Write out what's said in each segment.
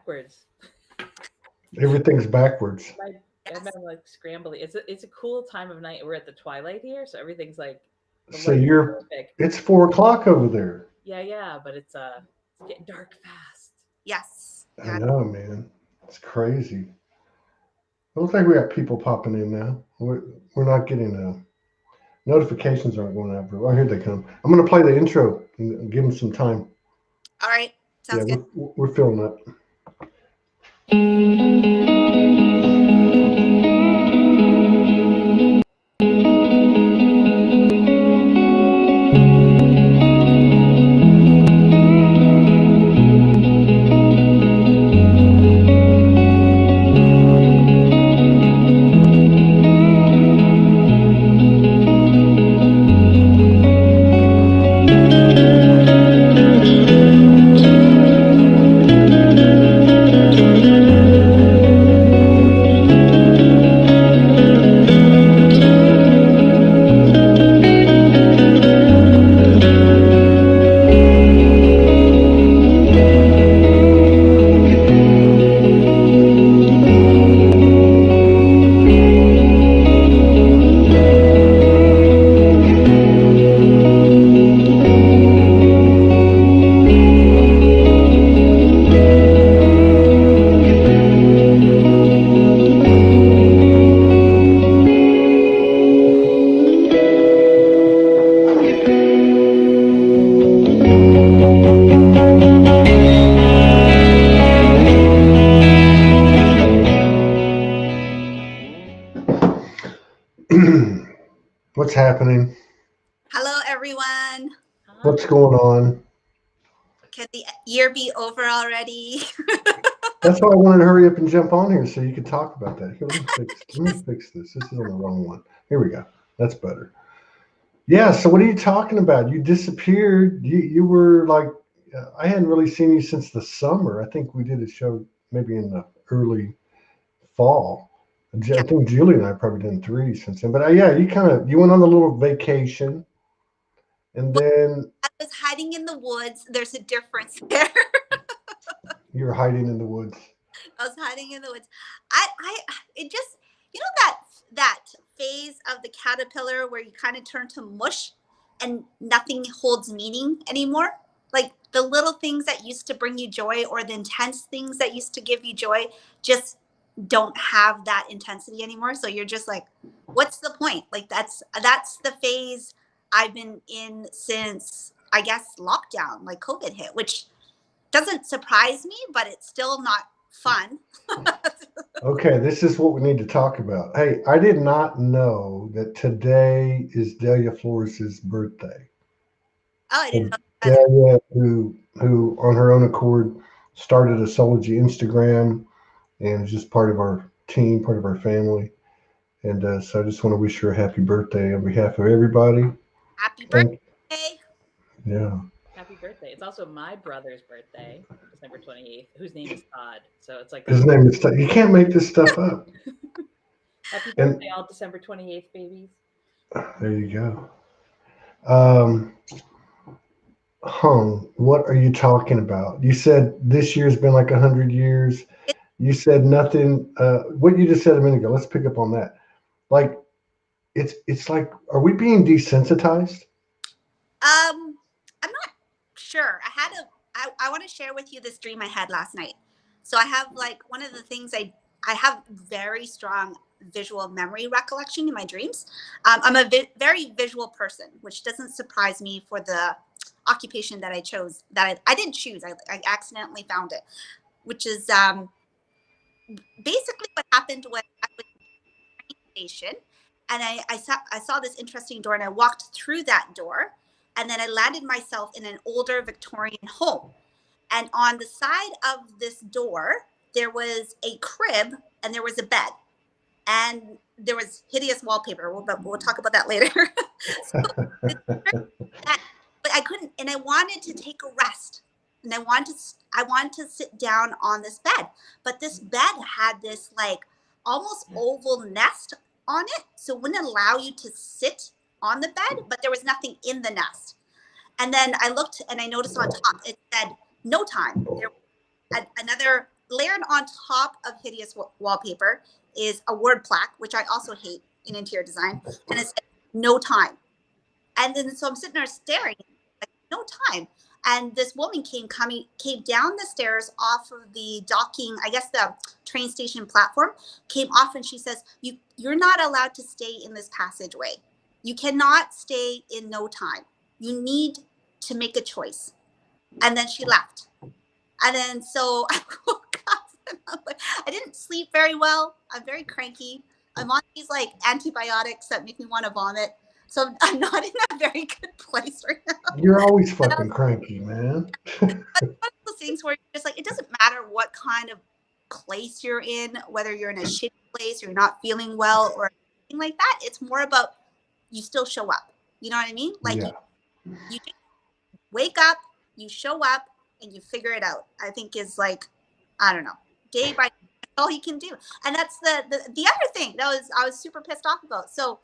backwards. Everything's backwards. I'm like scrambling. It's a cool time of night. We're at the twilight here, so everything's like the So light is you're, perfect. it's 4 o'clock over there. Yeah, yeah, but it's getting dark fast. Yes. I Yeah. know, man. It's crazy. It looks like we got people popping in now. We're not getting notifications aren't going out. Oh, here they come. I'm going to play the intro and give them some time. All right. Yeah, Sounds good. we're filling up. What's happening? Hello, everyone. What's going on? Can the year be over already? That's why I wanted to hurry up and jump on here so you could talk about that. Here, let me fix this. This is on the wrong one. Here we go. That's better. Yeah. So what are you talking about? You disappeared. You were like, I hadn't really seen you since the summer. I think we did a show maybe in the early fall. I Yeah. think Julie and I probably done 3 since then. But yeah, you went on a little vacation, and then I was hiding in the woods. There's a difference there. you're hiding in the woods. I was hiding in the woods. It just, that phase of the caterpillar where you kind of turn to mush and nothing holds meaning anymore. Like the little things that used to bring you joy or the intense things that used to give you joy just don't have that intensity anymore. So you're just like, what's the point? Like that's the phase I've been in since I guess lockdown, like COVID hit, which doesn't surprise me, but it's still not fun. Okay, this is what we need to talk about. Hey, I did not know that today is Delia Flores' birthday. Oh, I didn't So know that. Delia, who on her own accord started a Soulology Instagram and is just part of our team, part of our family. And so I just want to wish her a happy birthday on behalf of everybody. Happy Thank, birthday. yeah. Happy birthday. It's also my brother's birthday, December 28th, whose name is Todd. So it's like His name is. You can't make this stuff up. happy And birthday, all December 28th babies. there you go. Um, Hung, what are you talking about? You said this year's been like 100 years. It, You said nothing. What you just said a minute ago. Let's pick up on that. Like it's like, are we being desensitized? I'm not sure. I want to share with you this dream I had last night. So I have like one of the things I have very strong visual memory recollection in my dreams. I'm a very visual person, which doesn't surprise me for the occupation that I chose. That I didn't choose. I accidentally found it, which is basically what happened when I was at the train station, and I saw this interesting door, and I walked through that door, and then I landed myself in an older Victorian home. And on the side of this door, there was a crib and there was a bed. And there was hideous wallpaper. We'll talk about that later. So this crib, that, but I couldn't, and I wanted to take a rest. And I wanted to sit down on this bed. But this bed had this like almost oval nest on it. So it wouldn't allow you to sit on the bed, but there was nothing in the nest. And then I looked and I noticed on top it said no time. There another layered on top of hideous wallpaper is a word plaque, which I also hate in interior design, and it said "No time." And then so I'm sitting there staring, like, no time. And this woman came down the stairs off of the docking, I guess the train station platform, came off, and she says, you're not allowed to stay in this passageway. You cannot stay in no time. You need to make a choice. And then she left. And then so I woke up and I'm like, I didn't sleep very well. I'm very cranky. I'm on these like antibiotics that make me want to vomit. So I'm not in a very good place right now. You're always fucking cranky, man. One of those things where you're just like, it doesn't matter what kind of place you're in, whether you're in a shitty place or you're not feeling well or anything like that. It's more about you still show up. You know what I mean? Like Yeah. you just wake up, you show up, and you figure it out. I think is like, I don't know, day by day, that's all you can do. And that's the other thing that I was super pissed off about. So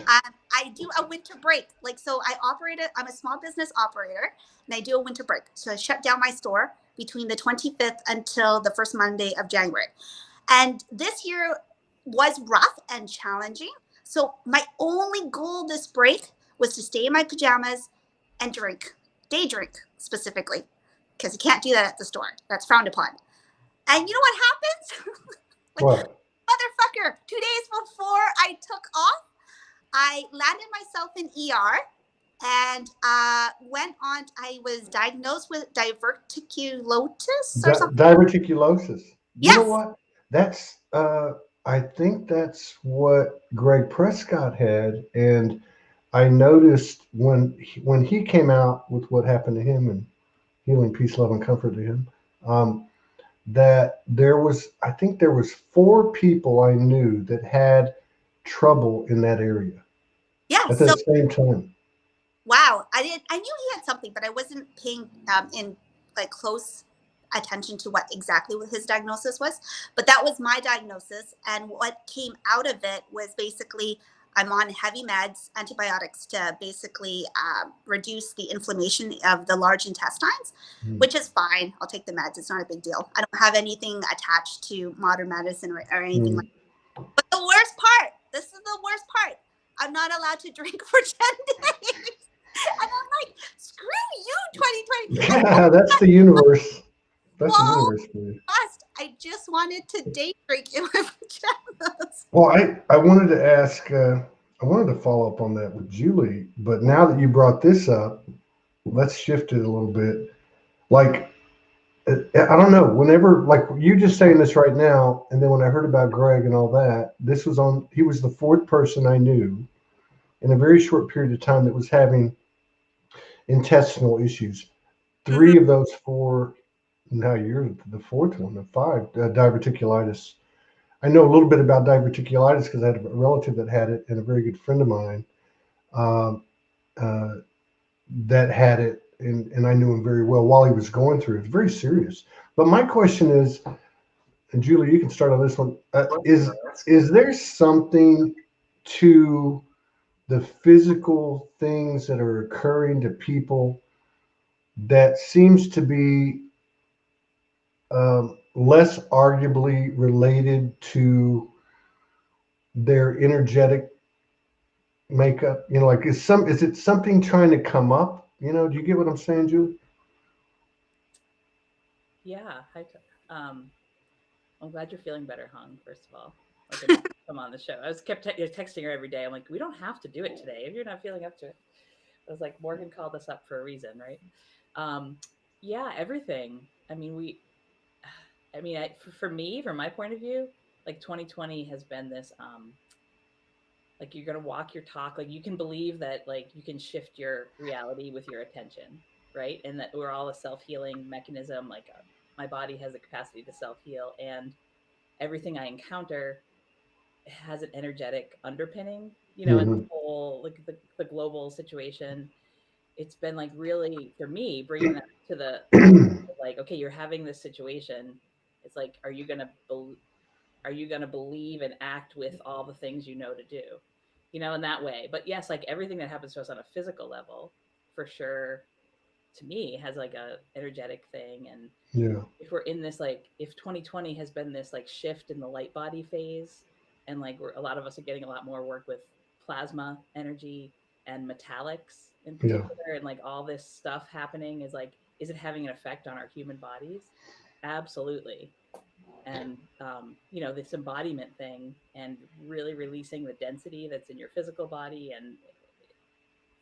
I do a winter break. Like, so I'm a small business operator, and I do a winter break. So I shut down my store between the 25th until the first Monday of January. And this year was rough and challenging. So my only goal this break was to stay in my pajamas and drink, day drink specifically, because you can't do that at the store. That's frowned upon. And you know what happens? Like, What? motherfucker, 2 days before I took off, I landed myself in ER and went on. I was diagnosed with diverticulosis or something. Diverticulosis. You know Yes. what? That's I think that's what Greg Prescott had, and I noticed when he came out with what happened to him, and healing, peace, love, and comfort to him, that I think there was 4 people I knew that had trouble in that area Yeah. at the So same time. wow, I knew he had something, but I wasn't paying in like close attention to what exactly what his diagnosis was. But that was my diagnosis, and what came out of it was basically I'm on heavy meds, antibiotics to basically reduce the inflammation of the large intestines, which is fine. I'll take the meds; it's not a big deal. I don't have anything attached to modern medicine or anything like that. But the worst part, this is the worst part. I'm not allowed to drink for 10 days. And I'm like, screw you, 2020. Yeah, that's the universe. That's the Well, universe for you. I just wanted to day drink in my pajamas. Well, I wanted to ask, I wanted to follow up on that with Julie, but now that you brought this up, let's shift it a little bit. Like, I don't know, whenever, like you just saying this right now, and then when I heard about Greg and all that, he was the 4th person I knew in a very short period of time that was having intestinal issues. 3 of those 4, now you're the 4th one of 5, diverticulitis. I know a little bit about diverticulitis because I had a relative that had it, and a very good friend of mine um, uh, that had it, and I knew him very well while he was going through it. It's very serious. But my question is, and Julie, you can start on this one. Is there something to the physical things that are occurring to people that seems to be less arguably related to their energetic makeup? You know, like is it something trying to come up? You know, do you get what I'm saying, Julie? Yeah. I'm glad you're feeling better, Hung, first of all. Like, enough to come on the show. I was kept texting her every day. I'm like, we don't have to do it today if you're not feeling up to it. I was like, Morgan called us up for a reason, right? Um, yeah, everything. I mean, for me, from my point of view, like 2020 has been this, like you're going to walk your talk. Like you can believe that, like you can shift your reality with your attention, right? And that we're all a self-healing mechanism. Like my body has the capacity to self-heal, and everything I encounter has an energetic underpinning, and the Mm-hmm. whole, like the global situation. It's been like really for me bringing that to the like, okay, you're having this situation. It's like, are you gonna believe and act with all the things you know to do, in that way? But yes, like everything that happens to us on a physical level, for sure, to me has like a energetic thing. And Yeah. if we're in this, like, if 2020 has been this like shift in the light body phase, and like a lot of us are getting a lot more work with plasma energy and metallics in Yeah. particular, and like all this stuff happening, is like, is it having an effect on our human bodies? Absolutely. And you know, this embodiment thing, and really releasing the density that's in your physical body, and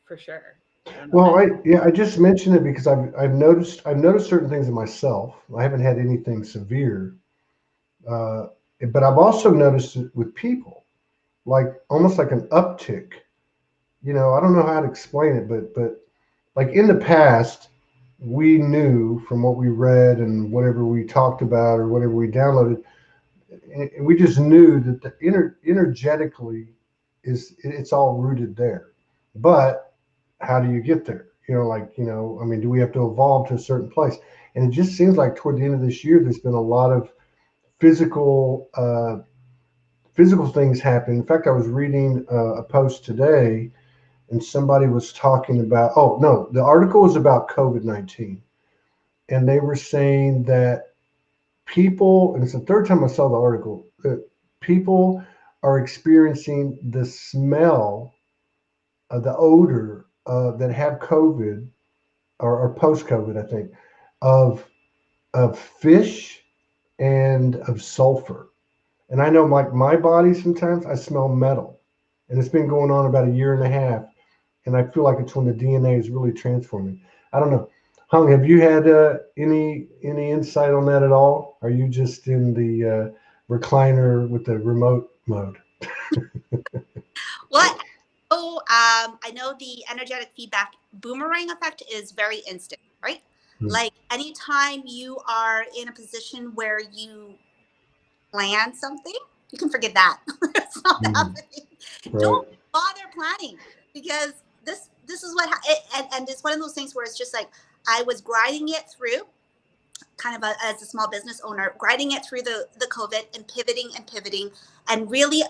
for sure. I don't know. Well, I just mentioned it because I've noticed certain things in myself. I haven't had anything severe, uh, but I've also noticed it with people, like almost like an uptick. I don't know how to explain it, but like in the past, we knew from what we read and whatever we talked about or whatever we downloaded, and we just knew that the energetically it's all rooted there. But how do you get there? I mean, do we have to evolve to a certain place? And it just seems like toward the end of this year, there's been a lot of physical physical things happening. In fact, I was reading a post today, and somebody was talking about. Oh no, the article was about COVID-19, and they were saying that people, and it's the third time I saw the article, that people are experiencing the smell, the odor that have COVID or post COVID, I think, of fish and of sulfur. And I know, like my body, sometimes I smell metal, and it's been going on about a year and a half, and I feel like it's when the DNA is really transforming. I don't know. Hung, have you had any insight on that at all? Are you just in the recliner with the remote mode? Well, I know the energetic feedback boomerang effect is very instant, right? Hmm. Like anytime you are in a position where you plan something, you can forget that. It's not Mhm. happening. Right. Don't bother planning, because this is what and it's one of those things where it's just like I was grinding it through, kind of as a small business owner, grinding it through the COVID, and pivoting and really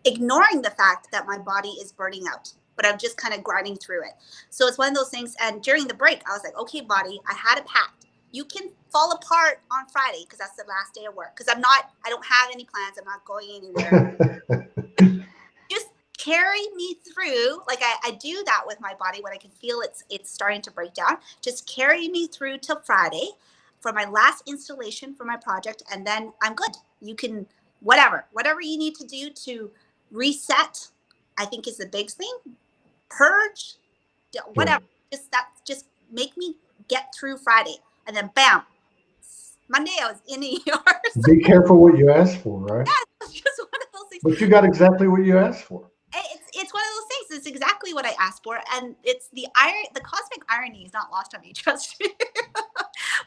ignoring the fact that my body is burning out, but I'm just kind of grinding through it. So it's one of those things. And during the break, I was like, okay, body, I had a pact. You can fall apart on Friday because that's the last day of work. Because I don't have any plans. I'm not going anywhere. Just carry me through. Like I do that with my body when I can feel it's starting to break down. Just carry me through till Friday for my last installation for my project, and then I'm good. You can whatever you need to do to reset, I think is the big thing. Purge, Yeah. whatever. Just make me get through Friday, and then bam, Monday I was in ER. Be careful what you ask for, right? Yeah, it's just one of those things. But you got exactly what you asked for. It's one of those things. It's exactly what I asked for, and it's the cosmic irony is not lost on me. Trust me.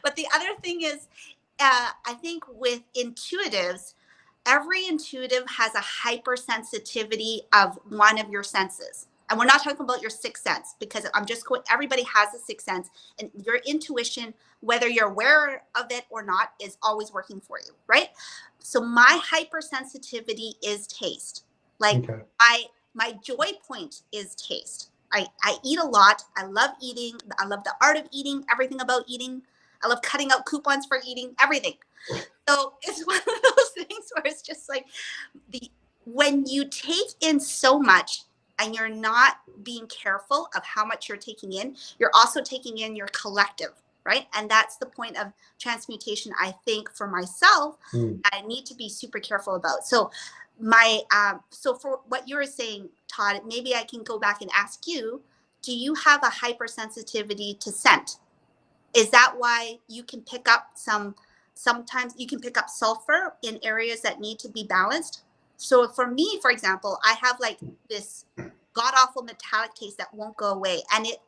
But the other thing is, I think with intuitives, every intuitive has a hypersensitivity of one of your senses. And we're not talking about your sixth sense, because I'm just going, everybody has a sixth sense, and your intuition, whether you're aware of it or not, is always working for you, right? So my hypersensitivity is taste. Like Okay. my joy point is taste. I eat a lot. I love eating. I love the art of eating, everything about eating. I love cutting out coupons for eating, everything. So it's one of those things where it's just like when you take in so much and you're not being careful of how much you're taking in, you're also taking in your collective, right? And that's the point of transmutation, I think, for myself, Mm. that I need to be super careful about. So so for what you were saying, Todd, maybe I can go back and ask you, do you have a hypersensitivity to scent? Is that why you can pick up sometimes you can pick up sulfur in areas that need to be balanced? So for me, for example, I have like this god awful metallic taste that won't go away. And it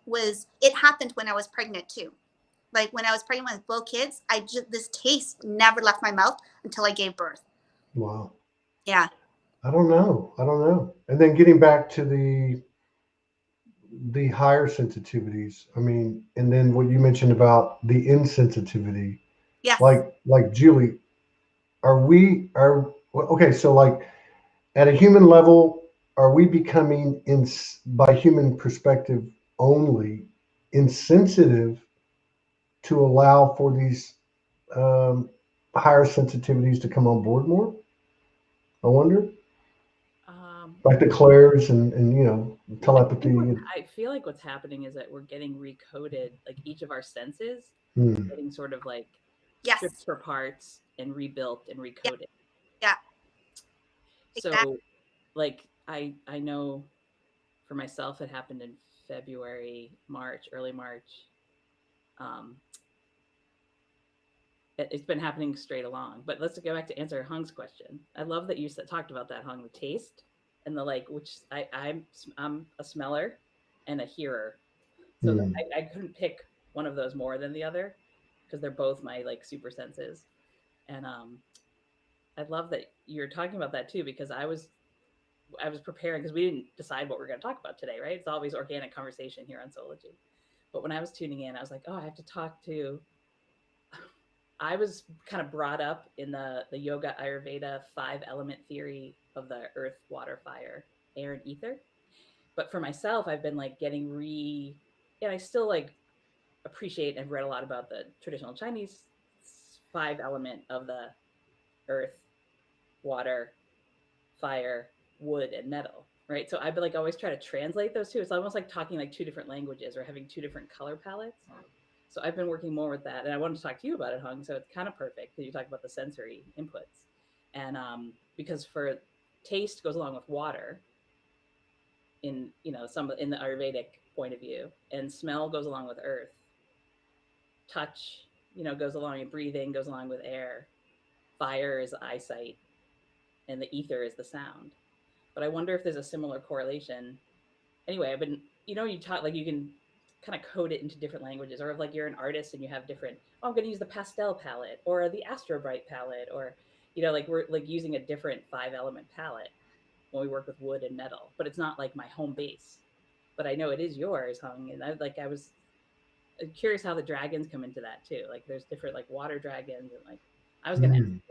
happened when I was pregnant too. Like when I was pregnant with both kids, this taste never left my mouth until I gave birth. Wow. Yeah. I don't know. I don't know. And then getting back to the higher sensitivities. I mean, and then what you mentioned about the insensitivity, Yes. like Julie, okay, so like at a human level, are we becoming by human perspective only insensitive to allow for these higher sensitivities to come on board more? I wonder. Like the clairs and you know, telepathy. I feel like what's happening is that we're getting recoded, like each of our senses getting sort of like stripped for parts and rebuilt and recoded. Yeah. So like I know for myself it happened in February, March, early March. It's been happening straight along. But let's go back to answer Hung's question. I love that you talked about that, Hung, the taste and the like, which I'm a smeller and a hearer. So I couldn't pick one of those more than the other because they're both my like super senses. And I love that you're talking about that too, because I was preparing because we didn't decide what we're going to talk about today, right? It's always organic conversation here on Soulology. But when I was tuning in, I was like, oh, I have to talk to. I was kind of brought up in the yoga Ayurveda 5-element theory of the earth, water, fire, air, and ether. But for myself, I've been like getting and I still like appreciate and read a lot about the traditional Chinese 5-element of the earth, water, fire, wood, and metal, right? So I've been like always try to translate those two. It's almost like talking like 2 different languages or having 2 different color palettes. So I've been working more with that, and I wanted to talk to you about it, Hung. So it's kind of perfect because you talk about the sensory inputs, and because for taste goes along with water, in some in the Ayurvedic point of view, and smell goes along with earth. Touch, goes along, and breathing goes along with air. Fire is eyesight, and the ether is the sound. But I wonder if there's a similar correlation. Anyway, I've been, you taught like you can kind of code it into different languages, or if like you're an artist and you have different, oh, I'm going to use the pastel palette or the Astro Bright palette, or like we're like using a different 5-element palette when we work with wood and metal, but it's not like my home base. But I know it is yours, Hung, and I was curious how the dragons come into that too. Like there's different like water dragons, and like I was going to ask you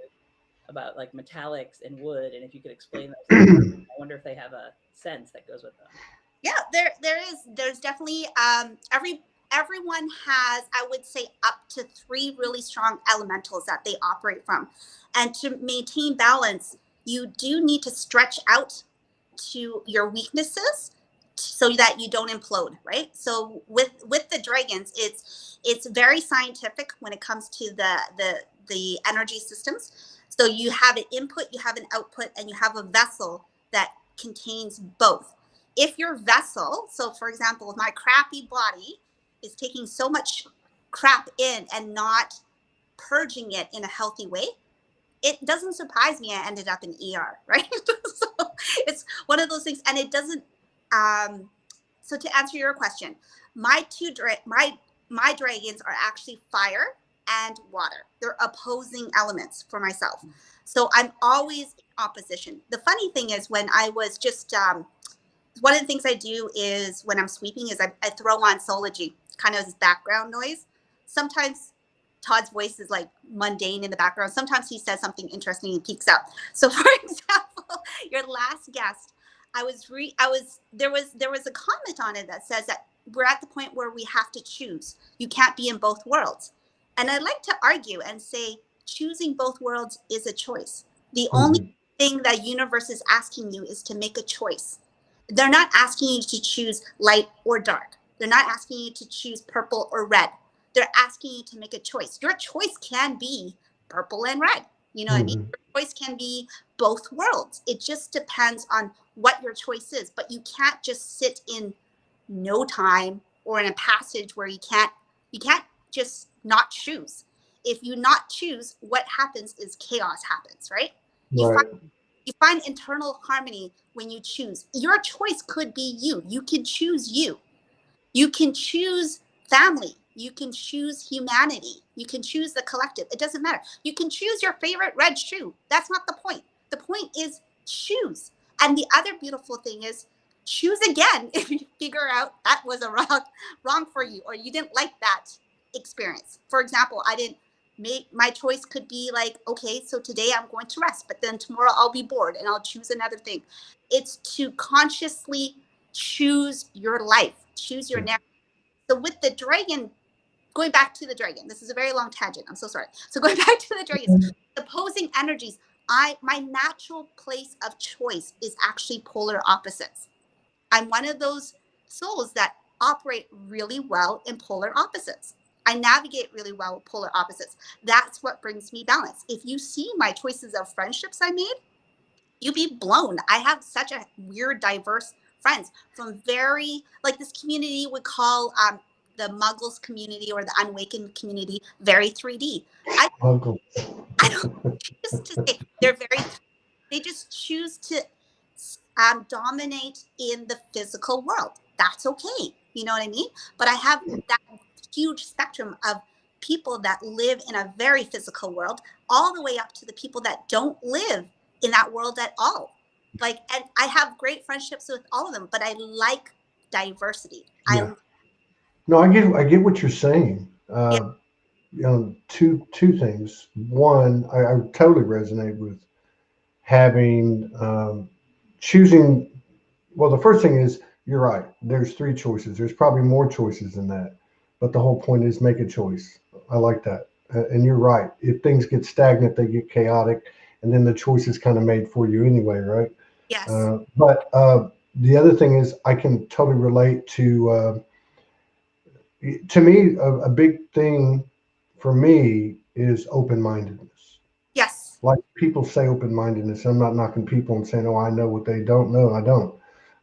about like metallics and wood, and if you could explain those. I wonder if they have a sense that goes with them. Yeah, there's definitely everyone has, I would say, up to 3 really strong elementals that they operate from. And to maintain balance, you do need to stretch out to your weaknesses so that you don't implode, right? So with the dragons, it's very scientific when it comes to the energy systems. So you have an input, you have an output, and you have a vessel that contains both. If your vessel, so for example, my crappy body is taking so much crap in and not purging it in a healthy way, it doesn't surprise me I ended up in ER, right? So it's one of those things, and it doesn't. So to answer your question, my dragons are actually fire and water. They're opposing elements for myself. So I'm always in opposition. The funny thing is when I was just one of the things I do is when I'm sweeping is I throw on Soulology, kind of as background noise. Sometimes Todd's voice is like mundane in the background. Sometimes he says something interesting and peeks out. So for example, your last guest, there was a comment on it that says that we're at the point where we have to choose. You can't be in both worlds. And I'd like to argue and say choosing both worlds is a choice. The only thing that universe is asking you is to make a choice. They're not asking you to choose light or dark. They're not asking you to choose purple or red. They're asking you to make a choice. Your choice can be purple and red. You know what I mean? Your choice can be both worlds. It just depends on what your choice is. But you can't just sit in no time or in a passage where you can't just not choose. If you not choose, what happens is chaos happens, right? You find internal harmony when you choose. Your choice could be you. You can choose you. You can choose family. You can choose humanity. You can choose the collective. It doesn't matter. You can choose your favorite red shoe. That's not the point. The point is choose. And the other beautiful thing is choose again if you figure out that was a wrong for you or you didn't like that experience. For example, my choice could be like, okay, so today I'm going to rest, but then tomorrow I'll be bored and I'll choose another thing. It's to consciously choose your life, choose your narrative. So with the dragon going back to the dragon, this is a very long tangent. I'm so sorry. So going back to the dragons, opposing energies, my natural place of choice is actually polar opposites. I'm one of those souls that operate really well in polar opposites. I navigate really well with polar opposites. That's what brings me balance. If you see my choices of friendships I made, you'd be blown. I have such a weird, diverse friends from very, like this community would call the Muggles community or the Unawakened community very 3D. I don't choose to say they're very, they just choose to dominate in the physical world. That's okay. You know what I mean? But I have that huge spectrum of people that live in a very physical world, all the way up to the people that don't live in that world at all. Like, and I have great friendships with all of them, but I like diversity. Yeah. No, I get what you're saying. Yeah. You know, two things. One, I totally resonate with having choosing. Well, the first thing is you're right. There's three choices. There's probably more choices than that, but the whole point is make a choice. I like that, and you're right. If things get stagnant, they get chaotic, and then the choice is kind of made for you anyway, right? Yes. But the other thing is I can totally relate to me, a big thing for me is open mindedness. Yes. Like people say open mindedness. I'm not knocking people and saying, oh, I know what they don't know. I don't.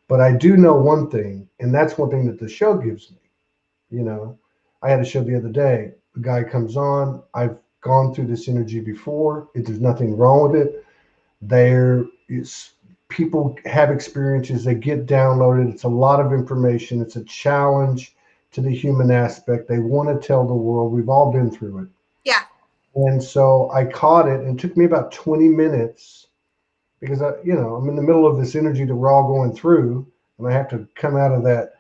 But I do know one thing, and that's one thing that the show gives me. You know, I had a show the other day. The guy comes on. I've gone through this energy before. There's nothing wrong with it. There is people have experiences. They get downloaded. It's a lot of information. It's a challenge to the human aspect. They want to tell the world. We've all been through it. Yeah. And so I caught it, and it took me about 20 minutes because I'm in the middle of this energy that we're all going through, and I have to come out of that,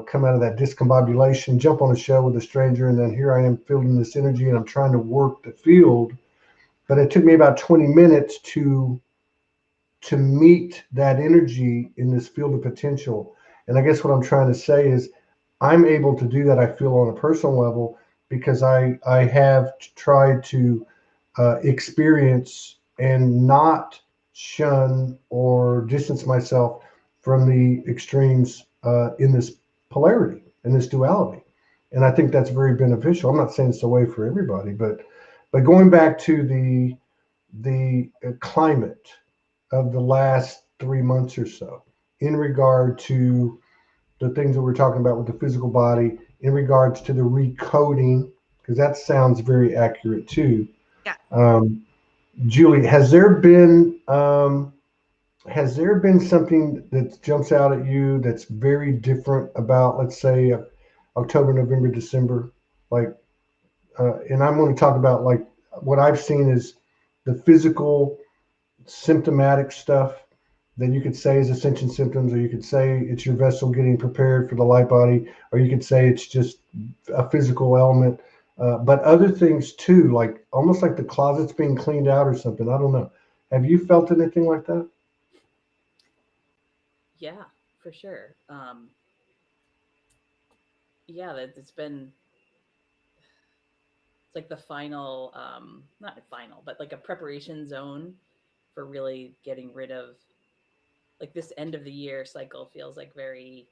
come out of that discombobulation, jump on a show with a stranger, and then here I am feeling this energy, and I'm trying to work the field. But it took me about 20 minutes to meet that energy in this field of potential. And I guess what I'm trying to say is I'm able to do that, I feel, on a personal level because I have tried to experience and not shun or distance myself from the extremes in this polarity, in this duality. And I think that's very beneficial. I'm not saying it's the way for everybody, but going back to the climate of the last 3 months or so in regard to the things that we're talking about with the physical body, in regards to the recoding, because that sounds very accurate too. Yeah. Julie, has there been something that jumps out at you that's very different about, let's say, October, November, December? Like, and I'm going to talk about like what I've seen is the physical symptomatic stuff that you could say is ascension symptoms, or you could say it's your vessel getting prepared for the light body, or you could say it's just a physical element. But other things too, like almost like the closet's being cleaned out or something. I don't know. Have you felt anything like that? Yeah, for sure. Yeah, that it's been it's like the final, not final, but like a preparation zone for really getting rid of like this end of the year cycle feels like very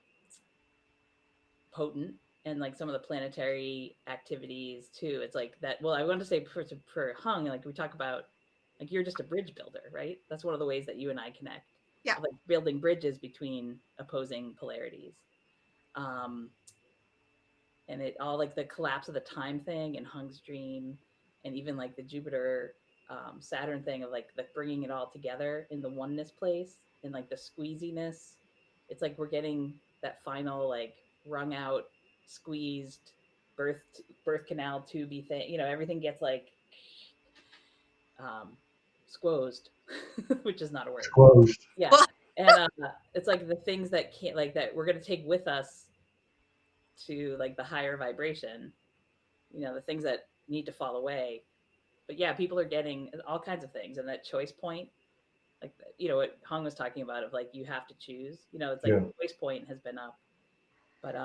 potent, and like some of the planetary activities too. It's like that. Well, I want to say for Hung, like we talk about, like you're just a bridge builder, right? That's one of the ways that you and I connect. Yeah. Like building bridges between opposing polarities. Um, and it all like the collapse of the time thing and Hung's dream, and even like the Jupiter Saturn thing of like the bringing it all together in the oneness place and like the squeeziness. It's like we're getting that final like wrung out, squeezed birth canal tubey thing. You know, everything gets like um, squozed, which is not a It's word. closed. Yeah, Well, and it's like the things that can't like that we're gonna take with us to like the higher vibration, you know, the things that need to fall away. But yeah, people are getting all kinds of things, and that choice point, like you know what Hong was talking about, of like you have to choose. You know, it's like Yeah. the choice point has been up, but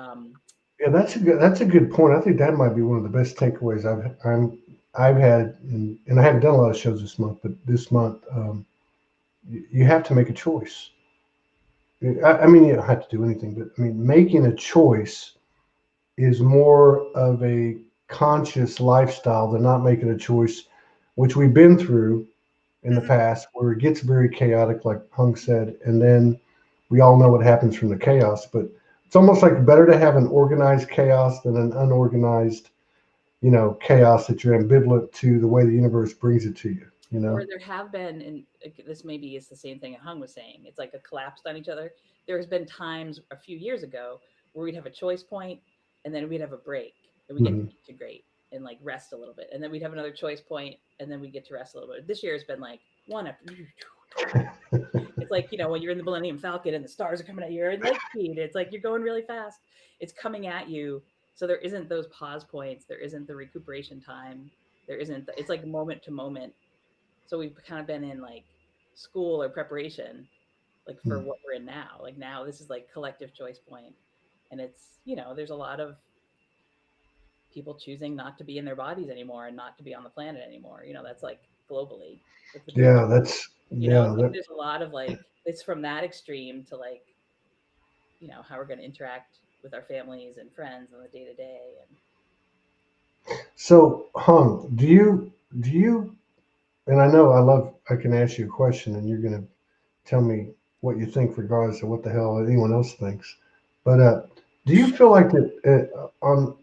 Yeah, that's a good point. I think that might be one of the best takeaways I've had, and I haven't done a lot of shows this month, but this month, you have to make a choice. I mean, you don't have to do anything, but I mean, making a choice is more of a conscious lifestyle than not making a choice, which we've been through in the Mhm. past, where it gets very chaotic, like Hung said, and then we all know what happens from the chaos. But it's almost like better to have an organized chaos than an unorganized, chaos that you're ambivalent to the way the universe brings it to you. You Or know. there have been, and this maybe is the same thing Hung was saying. It's like a collapsed on each other. There has been times a few years ago where we'd have a choice point, and then we'd have a break, and we get to Hmm. integrate and like rest a little bit, and then we'd have another choice point, and then we get to rest a little bit. This year has been like one after. It's like when you're in the Millennium Falcon and the stars are coming at you, you're in light speed. It's like you're going really fast. It's coming at you, so there isn't those pause points. There isn't the recuperation time. There isn't. It's like moment to moment, so we've kind of been in like school or preparation, like for what we're in now. Like now, this is like collective choice point, and it's there's a lot of people choosing not to be in their bodies anymore and not to be on the planet anymore. That's like globally. That's a big, Yeah, that's yeah. like That there's a lot of like it's from that extreme to like how we're going to interact with our families and friends on the day to day and so Hung, do you? And I know I can ask you a question, and you're gonna tell me what you think, regardless of what the hell anyone else thinks. But do you feel like that on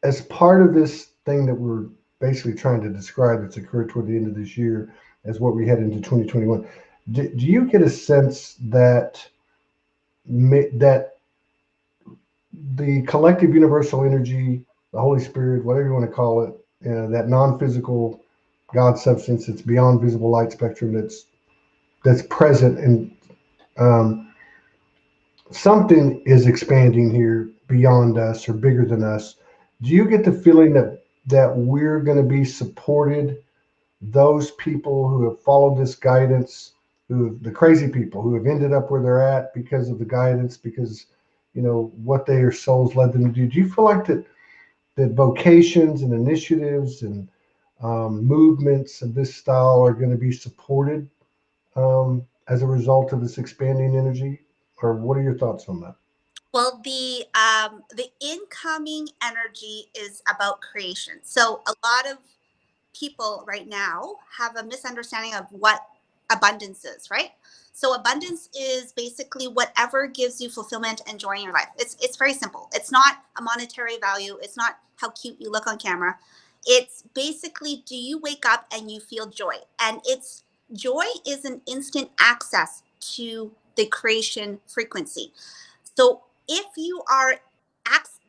as part of this thing that we're basically trying to describe that's occurred toward the end of this year, as what we head into 2021, do you get a sense that that the collective universal energy, the Holy Spirit, whatever you want to call it, that non-physical God substance that's beyond visible light spectrum, that's present, and um, something is expanding here beyond us or bigger than us. Do you get the feeling that we're going to be supported? Those people who have followed this guidance, the crazy people who have ended up where they're at because of the guidance, because what their souls led them to do. Do you feel like that vocations and initiatives and movements of this style are going to be supported as a result of this expanding energy? Or what are your thoughts on that? Well, the incoming energy is about creation. So a lot of people right now have a misunderstanding of what abundance is, right? So abundance is basically whatever gives you fulfillment and joy in your life. It's very simple. It's not a monetary value. It's not how cute you look on camera. It's basically, do you wake up and you feel joy? And it's joy is an instant access to the creation frequency. So if you are,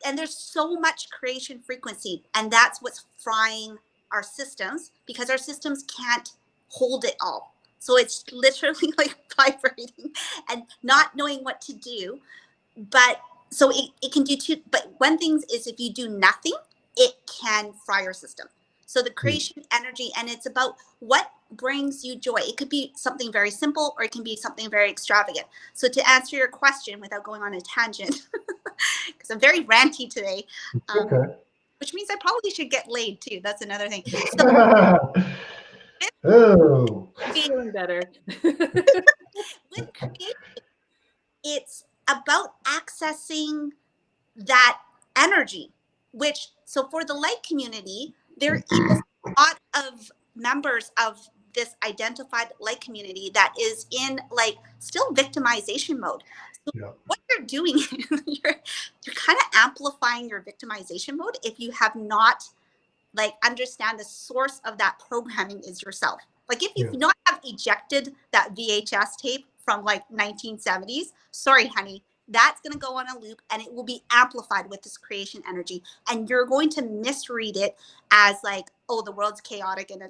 and there's so much creation frequency, and that's what's frying our systems because our systems can't hold it all. So it's literally like vibrating and not knowing what to do. But so it can do two. But one thing is if you do nothing, it can fry your system. So the Hmm. creation energy, and it's about what brings you joy. It could be something very simple or it can be something very extravagant. So to answer your question without going on a tangent, because I'm very ranty today, Okay. which means I probably should get laid too. That's another thing. So Oh, she's with feeling better. creation, it's about accessing that energy, which, so for the light community, there is a lot of members of this identified light community that is in like still victimization mode. So yeah, what you're doing, you're kind of amplifying your victimization mode if you have not like understand the source of that programming is yourself. Like if yeah, you've not have ejected that VHS tape from like 1970s, sorry, honey, that's going to go on a loop and it will be amplified with this creation energy. And you're going to misread it as like, oh, the world's chaotic and I'm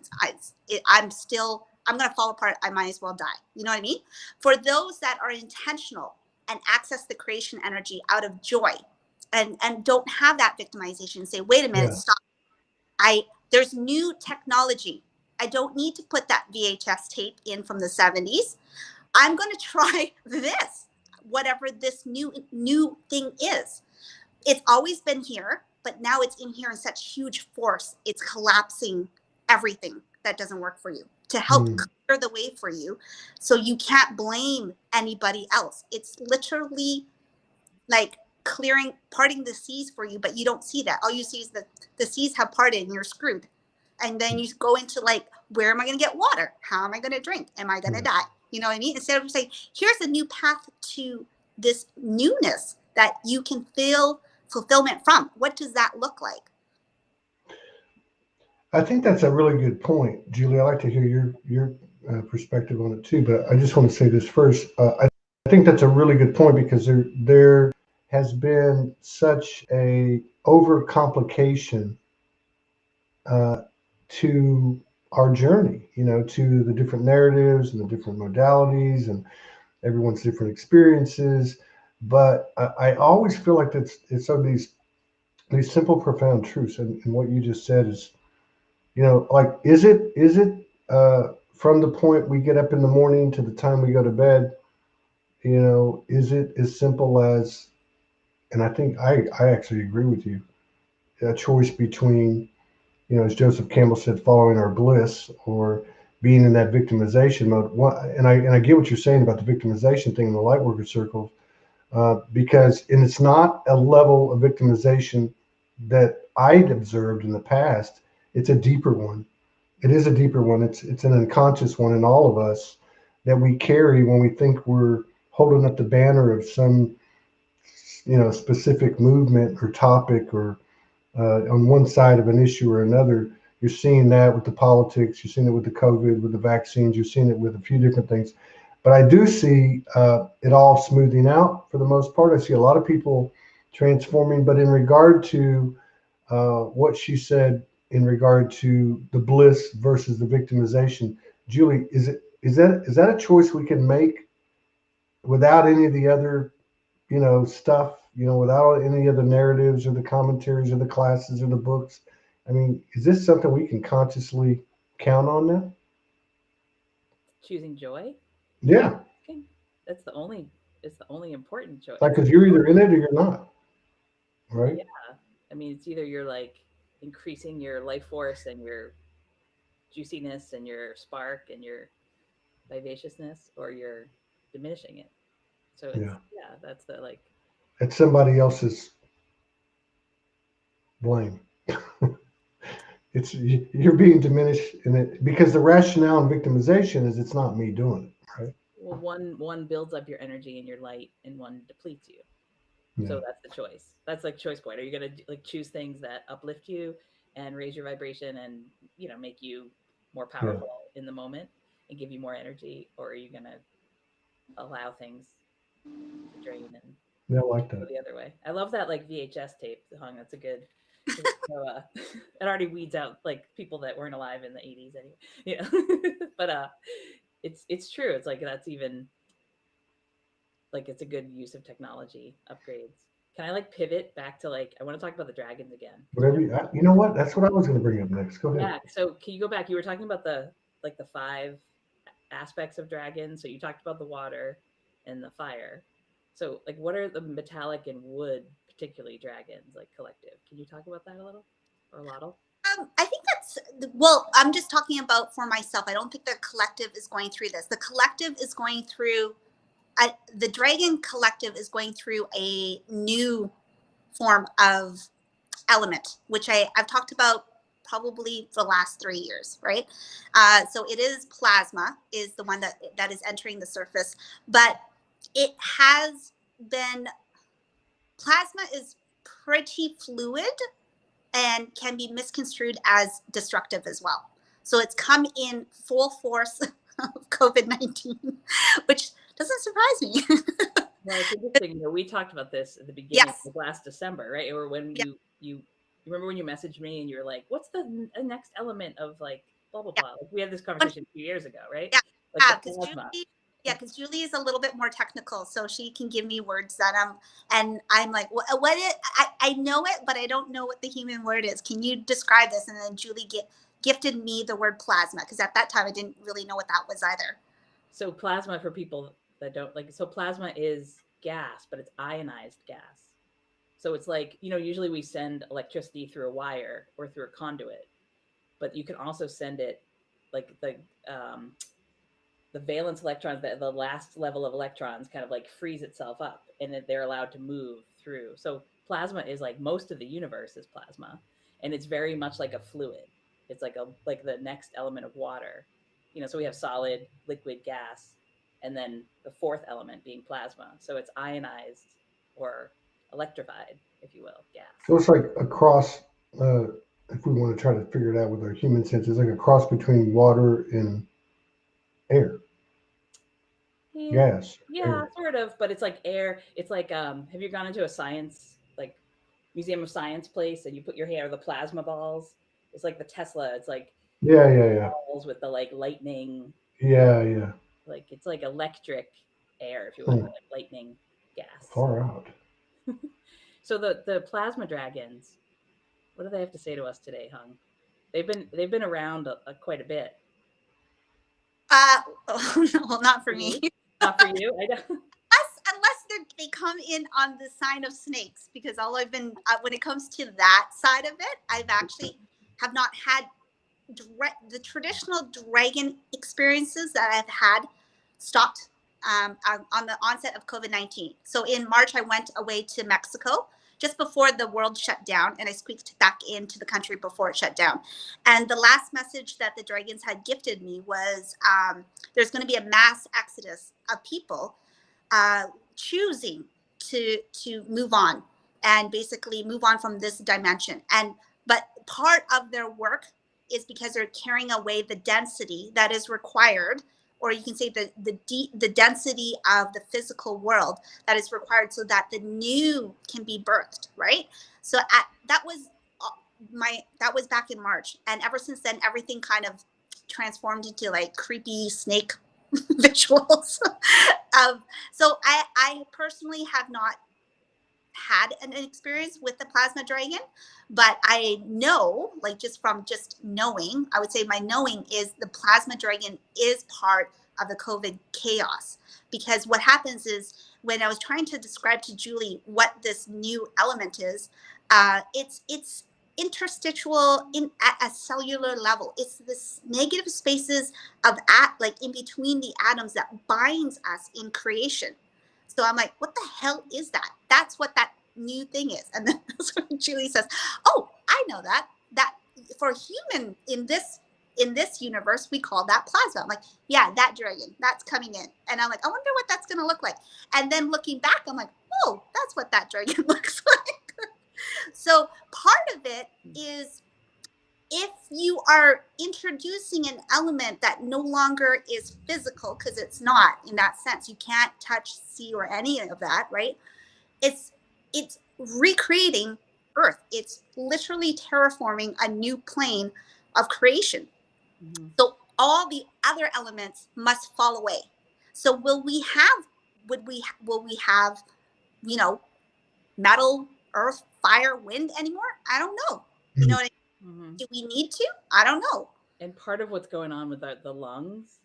going to fall apart. I might as well die. You know what I mean? For those that are intentional and access the creation energy out of joy and don't have that victimization and say, wait a minute, yeah, stop. There's new technology. I don't need to put that VHS tape in from the 70s. I'm going to try this, whatever this new thing is. it's always been here, but now it's in here in such huge force. It's collapsing everything that doesn't work for you to help clear the way for you. So you can't blame anybody else. It's literally like parting the seas for you, but you don't see that. All you see is that the seas have parted and you're screwed. And then you go into like, where am I going to get water? How am I going to drink? Am I going to die? You know what I mean? Instead of saying, here's a new path to this newness that you can feel fulfillment from. What does that look like? I think that's a really good point, Julie. I'd like to hear your perspective on it too. But I just want to say this first. I think that's a really good point because there has been such a overcomplication to our journey, to the different narratives and the different modalities and everyone's different experiences. But I always feel like it's of these simple, profound truths. And what you just said is, like, is it from the point we get up in the morning to the time we go to bed, is it as simple as, and I think I actually agree with you, a choice between, as Joseph Campbell said, following our bliss or being in that victimization mode. And I get what you're saying about the victimization thing in the light worker circles, because it's not a level of victimization that I'd observed in the past. It's a deeper one. It is a deeper one. It's an unconscious one in all of us that we carry when we think we're holding up the banner of some, specific movement or topic or on one side of an issue or another. You're seeing that with the politics. You're seeing it with the COVID, with the vaccines. You're seeing it with a few different things. But I do see it all smoothing out for the most part. I see a lot of people transforming. But in regard to what she said in regard to the bliss versus the victimization, Julie, is that a choice we can make without any of the other, stuff, without any of the narratives or the commentaries or the classes or the books? I mean, is this something we can consciously count on now? Choosing joy? Yeah. Okay. It's the only important choice. Like, because you're either in it or you're not. Right? Yeah. I mean, it's either you're like increasing your life force and your juiciness and your spark and your vivaciousness, or you're diminishing it. So it's, that's the like. It's somebody else's blame. It's you're being diminished in it because the rationale in victimization is it's not me doing it, right? Well, one builds up your energy and your light, and one depletes you. Yeah. So that's the choice. That's like choice point. Are you gonna like choose things that uplift you and raise your vibration and make you more powerful in the moment and give you more energy, or are you gonna allow things to drain and I like that. go the other way? I love that like VHS tape, Huong. That's a good. So, it already weeds out like people that weren't alive in the 80s anyway. But it's true. It's like that's even like it's a good use of technology upgrades. Can I like pivot back to like I want to talk about the dragons again? Whatever you know what? That's what I was going to bring up next. Go ahead. Yeah. So can you go back? You were talking about the 5 aspects of dragons. So you talked about the water and the fire. So like what are the metallic and wood, particularly dragons, like collective? Can you talk about that a little or a lot? I think well, I'm just talking about for myself. I don't think the collective is going through this. The collective is going through the dragon collective is going through a new form of element, which I've talked about probably the last 3 years, right? So it is plasma is the one that is entering the surface, but it has been, plasma is pretty fluid and can be misconstrued as destructive as well. So it's come in full force of COVID-19, which doesn't surprise me. Well, it's interesting. We talked about this at the beginning of last December, right? Or when you remember when you messaged me and you were like, "What's the next element of like blah blah blah?" Like we had this conversation a few years ago, right? Yeah, because Julie is a little bit more technical, so she can give me words that I'm like, what I know it, but I don't know what the human word is. Can you describe this? And then Julie gifted me the word plasma, because at that time I didn't really know what that was either. So plasma, for people that don't like, so plasma is gas, but it's ionized gas. So it's like, you know, usually we send electricity through a wire or through a conduit, but you can also send it like the valence electrons, the last level of electrons kind of like freeze itself up and then they're allowed to move through. So plasma is like most of the universe is plasma, and it's very much like a fluid. It's like the next element of water. You know, so we have solid, liquid, gas, and then the fourth element being plasma. So it's ionized or electrified, if you will, gas. So it's like a cross, if we want to try to figure it out with our human senses, like a cross between water and air, gas, Yeah, air. sort of, but it's like air. It's like have you gone into a science like Museum of Science place and you put your hand on the plasma balls? It's like the Tesla. It's like Yeah, yeah, yeah, balls with the like lightning, yeah, yeah. like it's like electric air, if you will, Hmm. like lightning gas. Far out. So the plasma dragons, what do they have to say to us today, Hung? They've been around quite a bit. Well, not for me. Not for you. I don't. Unless they come in on the sign of snakes, because all I've been when it comes to that side of it, I've actually have not had the traditional dragon experiences that I've had stopped on the onset of COVID-19. So in March, I went away to Mexico just before the world shut down, and I squeaked back into the country before it shut down. And the last message that the dragons had gifted me was there's going to be a mass exodus of people choosing to move on and basically move on from this dimension. But part of their work is because they're carrying away the density that is required, or you can say the density of the physical world that is required so that the new can be birthed, right? So that was back in March, and ever since then everything kind of transformed into like creepy snake visuals. So I personally have not had an experience with the plasma dragon, but I know, like just from just knowing, I would say my knowing is the plasma dragon is part of the COVID chaos. Because what happens is when I was trying to describe to Julie what this new element is, it's interstitial at a cellular level. It's this negative spaces of like in between the atoms that binds us in creation. So I'm like, what the hell is that? That's what that new thing is. And then Julie says, oh, I know that for human in this universe, we call that plasma. I'm like, yeah, that dragon, that's coming in. And I'm like, I wonder what that's going to look like. And then looking back, I'm like, oh, that's what that dragon looks like. So part of it is if you are introducing an element that no longer is physical, because it's not in that sense, you can't touch, see, or any of that, right? It's recreating Earth. It's literally terraforming a new plane of creation. Mm-hmm. So all the other elements must fall away. So will we have, you know, metal, earth, fire, wind anymore? I don't know. Mm-hmm. You know what I mean? Mm-hmm. Do we need to? I don't know. And part of what's going on with the lungs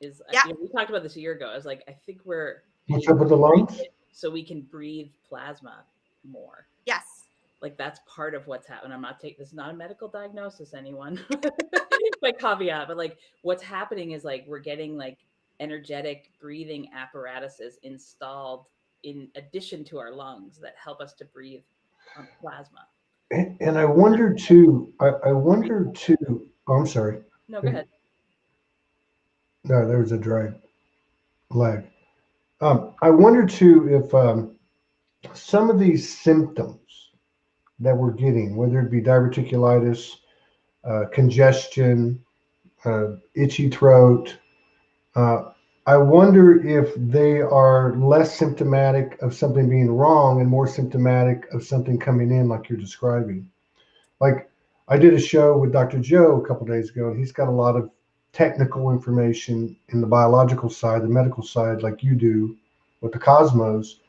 is, yeah. You know, we talked about this a year ago. I was like, I think we're what's up with the lungs? So we can breathe plasma more. Yes. Like that's part of what's happening. I'm not this is not a medical diagnosis, anyone. My caveat, but like what's happening is like we're getting like energetic breathing apparatuses installed in addition to our lungs that help us to breathe on plasma. And I wonder too. I wonder too. Oh, I'm sorry. No, go ahead. No, there was a dry lag. I wonder too if some of these symptoms that we're getting, whether it be diverticulitis, congestion, itchy throat, I wonder if they are less symptomatic of something being wrong and more symptomatic of something coming in like you're describing. Like I did a show with Dr. Joe a couple of days ago, and he's got a lot of technical information in the biological side, the medical side, like you do with the cosmos.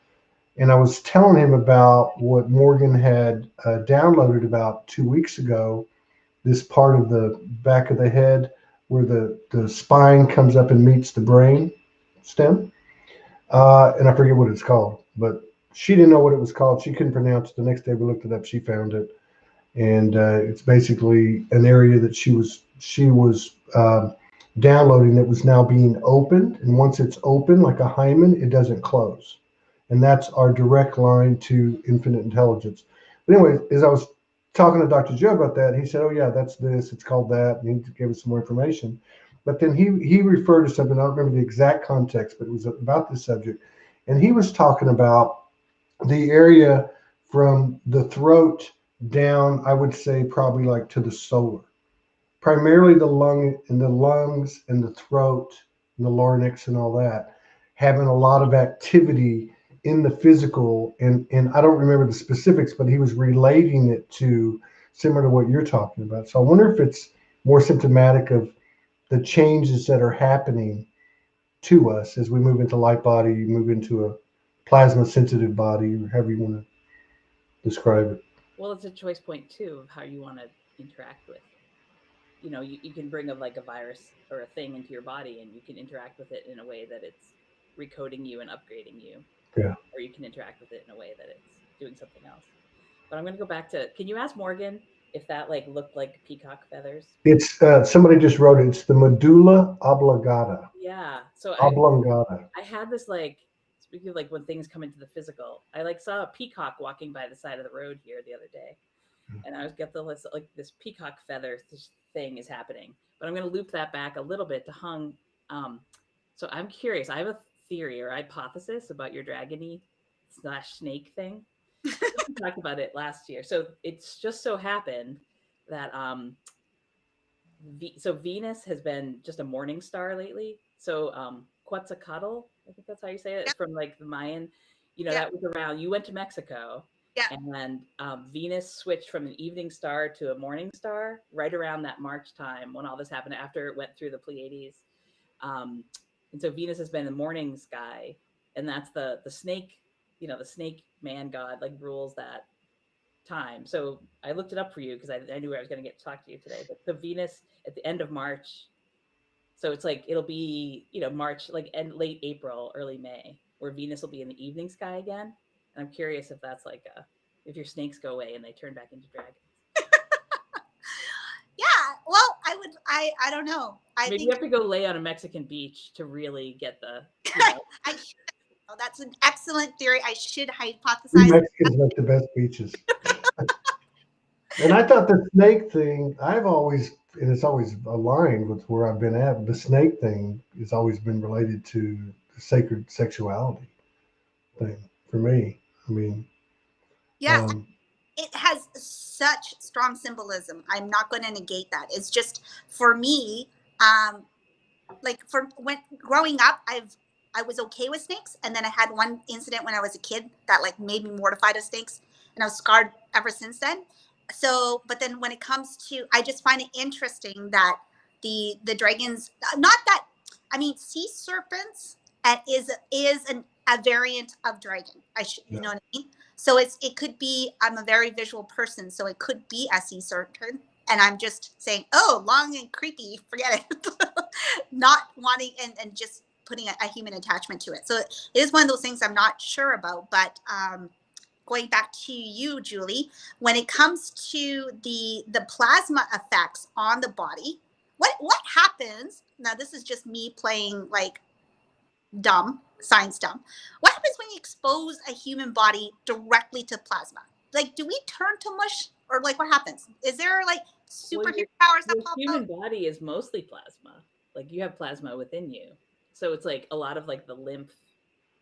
And I was telling him about what Morgan had downloaded about 2 weeks ago, this part of the back of the head where the spine comes up and meets the brain stem. And I forget what it's called, but she didn't know what it was called. She couldn't pronounce it. The next day we looked it up. She found it, and it's basically an area that she was downloading that was now being opened. And once it's open, like a hymen, it doesn't close. And that's our direct line to infinite intelligence. But anyway, as I was talking to Dr. Joe about that, he said, "Oh yeah, that's this. It's called that." And he gave us some more information. But then he referred to something. I don't remember the exact context, but it was about this subject. And he was talking about the area from the throat down, I would say probably like to the solar, primarily the lungs and the throat and the larynx and all that, having a lot of activity in the physical. And I don't remember the specifics, but he was relating it to similar to what you're talking about. So I wonder if it's more symptomatic of the changes that are happening to us as we move into light body, move into a plasma sensitive body, or however you want to describe it. Well, it's a choice point too of how you want to interact with. You can bring a virus or a thing into your body, and you can interact with it in a way that it's recoding you and upgrading you, Yeah. or you can interact with it in a way that it's doing something else. But I'm going to go back to. Can you ask Morgan if that looked like peacock feathers? It's somebody just wrote it. It's the medulla oblongata. Yeah. So Oblongata. I had this speaking of when things come into the physical, I saw a peacock walking by the side of the road here the other day, and I was get the list this peacock feather thing is happening. But I'm going to loop that back a little bit to Hung. So I'm curious. I have a theory or hypothesis about your dragony / snake thing. We talked about it last year. So it's just so happened that so Venus has been just a morning star lately. So Quetzalcoatl, I think that's how you say it. It's from the Mayan. That was around. You went to Mexico, and Venus switched from an evening star to a morning star right around that March time when all this happened. After it went through the Pleiades, and so Venus has been the morning sky, and that's the snake. The snake man god rules that time. So I looked it up for you because I knew I was going to get to talk to you today. But the Venus at the end of March, so it's it'll be March, end late April, early May, where Venus will be in the evening sky again. And I'm curious if that's if your snakes go away and they turn back into dragons. Yeah, well, I don't know. Maybe you have to go lay on a Mexican beach to really get the. That's an excellent theory. I should hypothesize. Mexicans like the best beaches. And I thought the snake thing, and it's always aligned with where I've been at. The snake thing has always been related to the sacred sexuality thing for me. I mean, yeah, it has such strong symbolism. I'm not going to negate that. It's just for me, for when growing up, I was okay with snakes, and then I had one incident when I was a kid that made me mortified of snakes, and I was scarred ever since then. So, but then when it comes to, I just find it interesting that the dragons, not that, I mean, sea serpents is a variant of dragon. You know what I mean? So it could be, I'm a very visual person, so it could be a sea serpent, and I'm just saying, oh, long and creepy, forget it. Not wanting and just putting a human attachment to it. So it is one of those things I'm not sure about. But going back to you, Julie, when it comes to the plasma effects on the body, what happens? Now this is just me playing science dumb. What happens when you expose a human body directly to plasma? Do we turn to mush, or what happens? Is there superhero powers that pop human out? body is mostly plasma. You have plasma within you, so it's a lot of the lymph.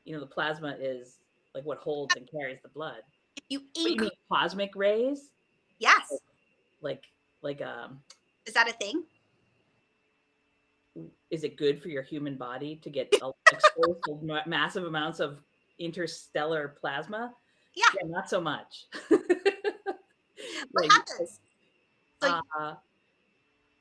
The plasma is what holds and carries the blood. You mean cosmic rays? Yes. Is that a thing? Is it good for your human body to get exposed to massive amounts of interstellar plasma? Yeah, not so much. What happens?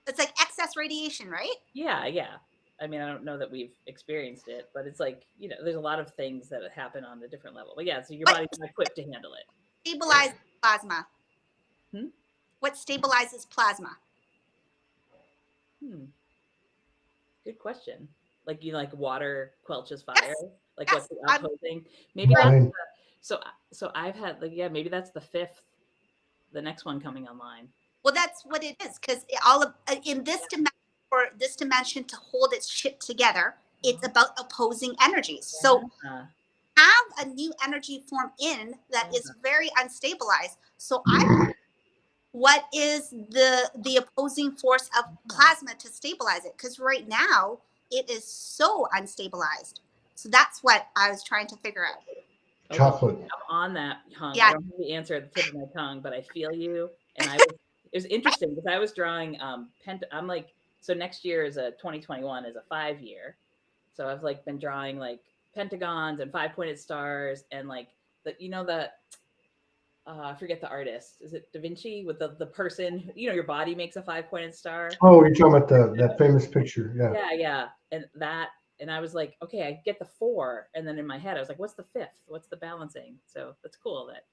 It's excess radiation, right? Yeah. I mean, I don't know that we've experienced it, but it's there's a lot of things that happen on a different level. But yeah, so your body's not equipped to handle it. Stabilize plasma. What stabilizes plasma? Good question. Water quelches fire. Yes. What's the opposing? Maybe So I've had like, yeah, maybe that's the fifth, the next one coming online. Well, that's what it is, because all of in this dimension, for this dimension to hold its shit together, it's about opposing energies. So have a new energy form in that is very unstabilized. So what is the opposing force of plasma to stabilize it? Because right now it is so unstabilized. So that's what I was trying to figure out. Chocolate. I'm on that, Hung. Yeah. I don't have the answer at the tip of my tongue, but I feel you. And it was interesting because I was drawing I'm like, so next year is 2021 is a 5-year. So I've like been drawing like pentagons and 5-pointed stars and like the I forget the artist. Is it Da Vinci with the person? Your body makes a 5-pointed star. Oh, you're talking about that famous picture, yeah. Yeah, and I was like, okay, I get the 4, and then in my head I was like, what's the 5th? What's the balancing? So that's cool that.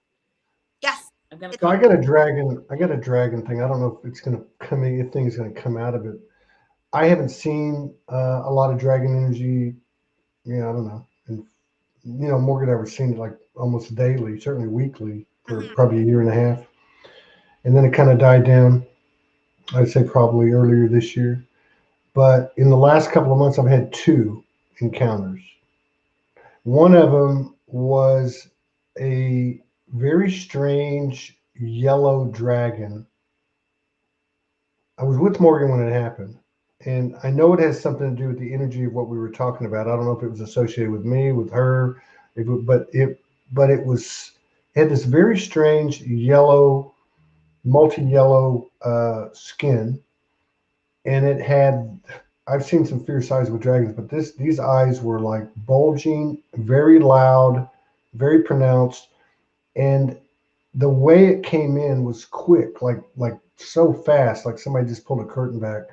Yes. I'm gonna. So I got a dragon thing. I don't know if it's gonna come in. If things gonna come out of it. I haven't seen a lot of dragon energy. Yeah, I don't know. And Morgan ever seen it like almost daily, certainly weekly, for probably a year and a half, and then it kind of died down. I'd say probably earlier this year, but in the last couple of months, I've had 2 encounters. One of them was a very strange yellow dragon. I was with Morgan when it happened, and I know it has something to do with the energy of what we were talking about. I don't know if it was associated with me, with her, but it had this very strange yellow, multi-yellow skin, and it had. I've seen some fierce eyes with dragons, but these eyes were like bulging, very loud, very pronounced, and the way it came in was quick, like so fast, like somebody just pulled a curtain back,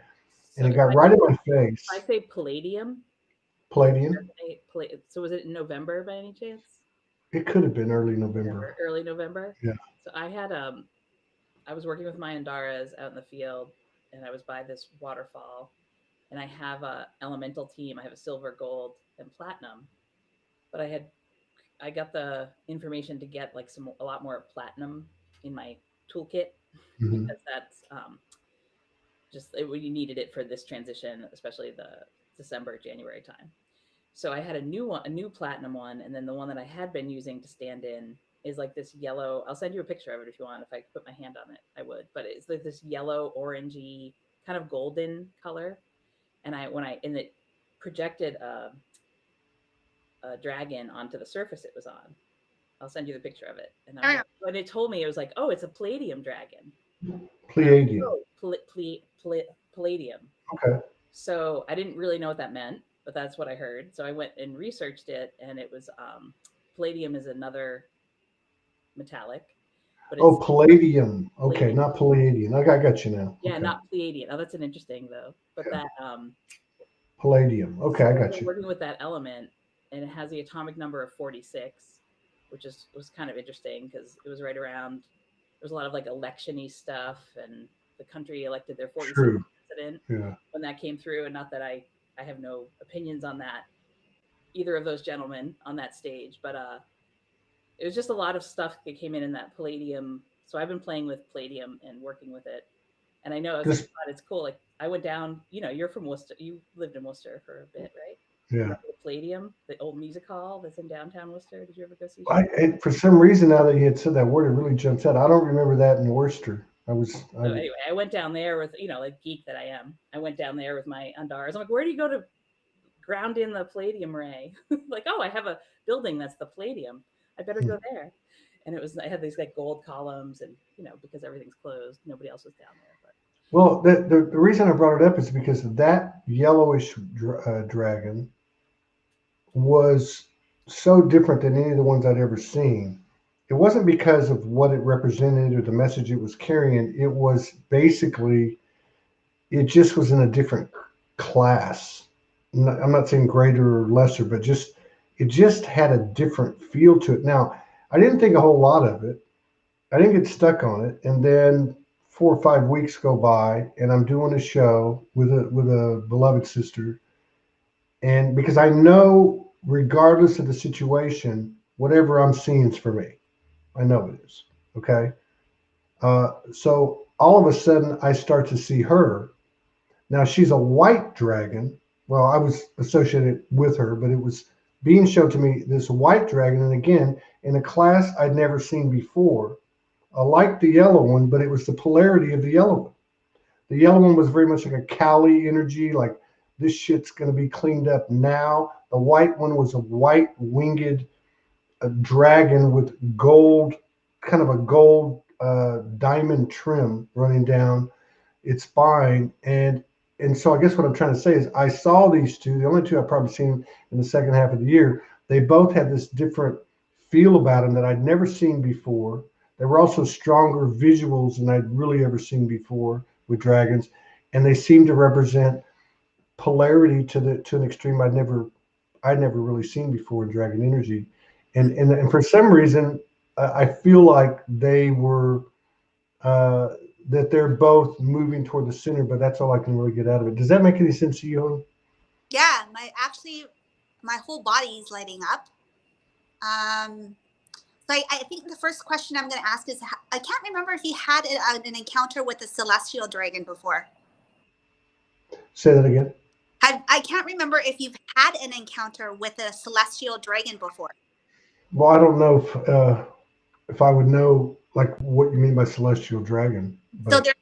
and it got right in my face. I say palladium. Palladium. So was it in November by any chance? It could have been early November. Early November. Yeah. So I had I was working with my Andaras out in the field, and I was by this waterfall, and I have a elemental team. I have a silver, gold, and platinum, but I got the information to get like a lot more platinum in my toolkit because that's you needed it for this transition, especially the December, January time. So I had a new platinum one, and then the one that I had been using to stand in is like this yellow. I'll send you a picture of it if you want. If I could put my hand on it, I would. But it's like this yellow, orangey, kind of golden color. And it projected a dragon onto the surface it was on. I'll send you the picture of it. And when it told me, it was like, oh, it's a palladium dragon. Pleiadian. Palladium. Okay. So I didn't really know what that meant, but that's what I heard. So I went and researched it, and it was palladium is another metallic. But palladium. Okay, not Pleiadian. I got you now. Yeah, okay. Not Pleiadian. Oh, that's an interesting though. But that palladium. Okay, I got you. Working with that element, and it has the atomic number of 46, which was kind of interesting because it was right around. There was a lot of like election-y stuff, and the country elected their 46th president when that came through. And not that I have no opinions on that, either of those gentlemen on that stage, but it was just a lot of stuff that came in that palladium. So I've been playing with palladium and working with it. And I know it's cool. Like I went down, you're from Worcester. You lived in Worcester for a bit, right? Yeah. The Palladium, the old music hall that's in downtown Worcester. Did you ever go see? For some reason, now that you had said that word, it really jumps out. I don't remember that in Worcester. Anyway, I went down there with, like geek that I am. I went down there with my Andaras. I'm like, where do you go to ground in the palladium ray? Like, oh, I have a building that's the palladium. I better go there. And I had these like gold columns, and because everything's closed, nobody else was down there. But well, the reason I brought it up is because that yellowish dragon was so different than any of the ones I'd ever seen. It wasn't because of what it represented or the message it was carrying. It was basically, it just was in a different class. I'm not saying greater or lesser, but it just had a different feel to it. Now, I didn't think a whole lot of it. I didn't get stuck on it. And then 4 or 5 weeks go by, and I'm doing a show with a beloved sister. And because I know, regardless of the situation, whatever I'm seeing is for me. I know it is. Okay. So all of a sudden, I start to see her. Now she's a white dragon. Well, I was associated with her, but it was being shown to me this white dragon, and again in a class I'd never seen before. I liked the yellow one, but it was the polarity of the yellow one. The yellow one was very much like a Kali energy, like this shit's going to be cleaned up now. The white one was a white winged dragon with gold, kind of a gold diamond trim running down its spine. And so I guess what I'm trying to say is I saw these two, the only two I've probably seen in the second half of the year. They both had this different feel about them that I'd never seen before. There were also stronger visuals than I'd really ever seen before with dragons, and they seemed to represent polarity to an extreme I'd never really seen before in dragon energy. And for some reason, I feel like they were that they're both moving toward the center, but that's all I can really get out of it. Does that make any sense to you, Huong? Yeah, my whole body is lighting up. So I think the first question I'm going to ask is, I can't remember if he had an encounter with a celestial dragon before. Say that again. I can't remember if you've had an encounter with a celestial dragon before. Well, I don't know if I would know like what you mean by celestial dragon. But... So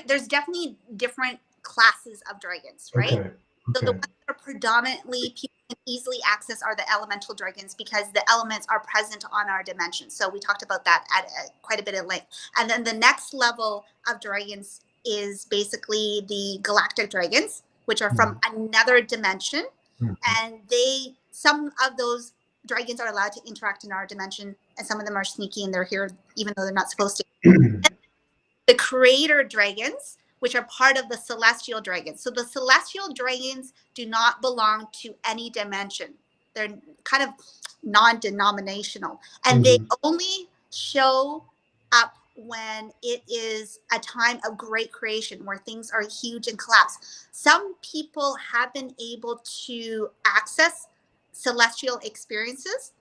there's definitely different classes of dragons, right? Okay. So the ones that are predominantly people can easily access are the elemental dragons, because the elements are present on our dimension. So we talked about that at quite a bit of length. And then the next level of dragons is basically the galactic dragons, which are from another dimension. And some of those dragons are allowed to interact in our dimension, and some of them are sneaky and they're here even though they're not supposed to. The creator dragons, which are part of the celestial dragons. So the celestial dragons do not belong to any dimension. They're kind of non-denominational, and they only show up when it is a time of great creation where things are huge and collapse. Some people have been able to access celestial experiences.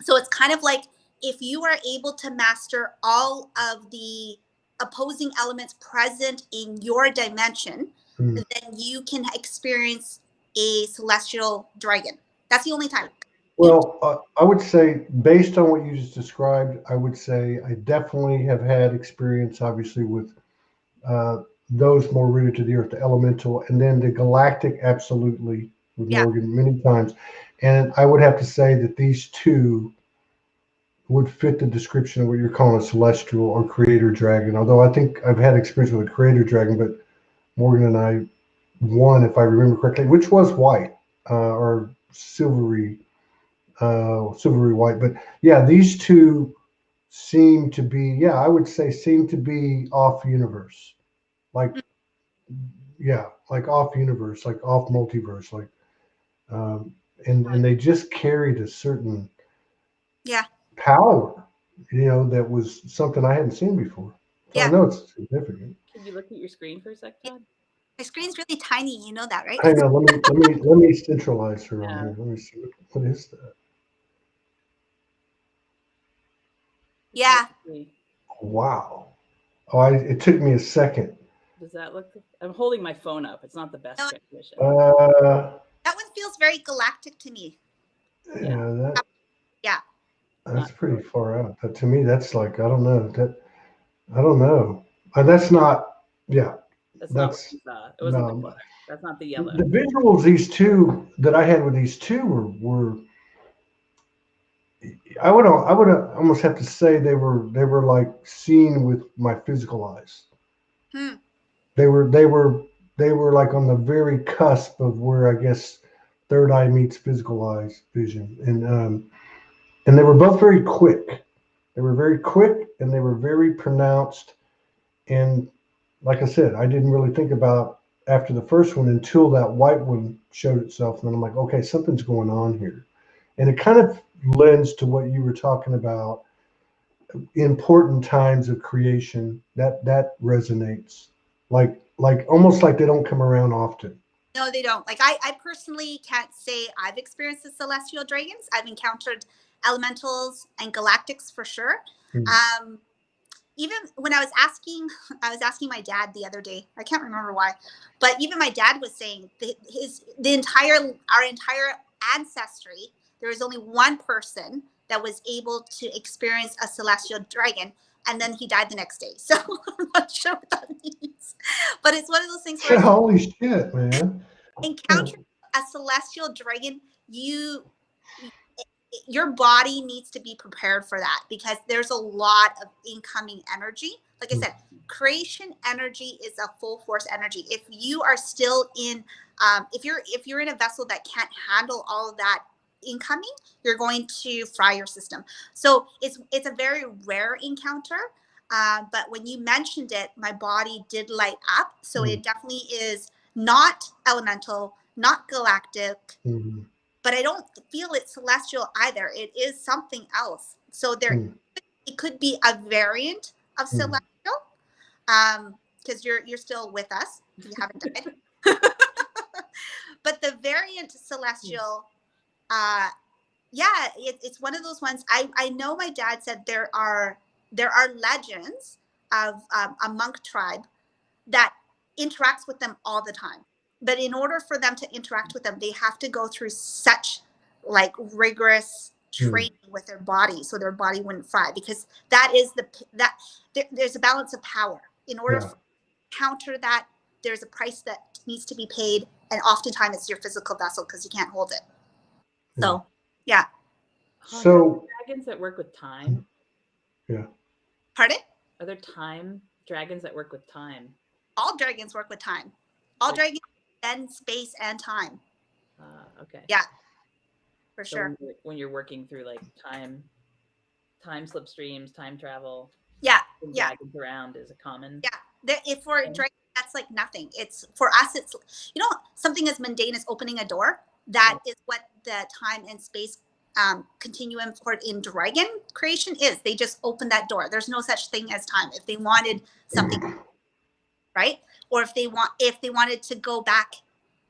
So it's kind of like if you are able to master all of the opposing elements present in your dimension, then you can experience a celestial dragon. That's the only time. Well, I would say, based on what you just described, I would say I definitely have had experience, obviously, with those more rooted to the earth, the elemental, and then the galactic, absolutely, with Morgan many times. And I would have to say that these two would fit the description of what you're calling a celestial or creator dragon. Although I think I've had experience with a creator dragon, but Morgan and I won, if I remember correctly, which was white or silvery white. But yeah, these two seem to be, I would say seem to be off universe. Like, like off universe, like off multiverse, like, and they just carried a certain power, that was something I hadn't seen before. So I know it's significant. Can you look at your screen for a sec, Todd? My screen's really tiny. You know that, right? I know. Let me centralize her on here. Let me see what is that. Yeah. Wow. Oh, it took me a second. Does that look? I'm holding my phone up. It's not the best definition. That one feels very galactic to me. Yeah. That's pretty far out. But to me, that's like, I don't know. That's not. Yeah. That's not what you saw. It wasn't the color. That's not the yellow. The visuals, these two that I had with these two were I would almost have to say they were like seen with my physical eyes. They were like on the very cusp of where I guess third eye meets physical eyes vision, and they were both very quick. They were very quick and they were very pronounced. And like I said, I didn't really think about after the first one until that white one showed itself, and then I'm like, okay, something's going on here. And it kind of lends to what you were talking about, important times of creation. That resonates, like almost like they don't come around often. No, they don't. Like I personally can't say I've experienced the celestial dragons. I've encountered elementals and galactics for sure. Even when I was asking my dad the other day, I can't remember why, but even my dad was saying our entire ancestry, there was only one person that was able to experience a celestial dragon, and then he died the next day. So I'm not sure what that means, but it's one of those things where Holy shit, man! Encountering a celestial dragon, your body needs to be prepared for that, because there's a lot of incoming energy. Like I said, creation energy is a full force energy. If you are still in, if you're in a vessel that can't handle all of that incoming, you're going to fry your system. So it's a very rare encounter. But when you mentioned it, my body did light up. So it definitely is not elemental, not galactic. But I don't feel it's celestial either. It is something else. So it could be a variant of celestial, because you're still with us. You haven't died. But the variant celestial, it's one of those ones. I know my dad said there are legends of a monk tribe that interacts with them all the time. But in order for them to interact with them, they have to go through such like rigorous training with their body, so their body wouldn't fry, because that is there's a balance of power. In order to counter that, there's a price that needs to be paid, and oftentimes it's your physical vessel, because you can't hold it. So yeah. So dragons that work with time. Pardon? Are there time dragons that work with time? All dragons work with time. All dragons bend space and time. Okay. Yeah, for sure. When you're working through like time slipstreams, time travel. Yeah. Dragons around is a common. Yeah. If for dragons, that's like nothing. It's for us. It's something as mundane as opening a door. That is what the time and space continuum for in dragon creation is. They just open that door. There's no such thing as time. If they wanted something, right? Or if they wanted to go back,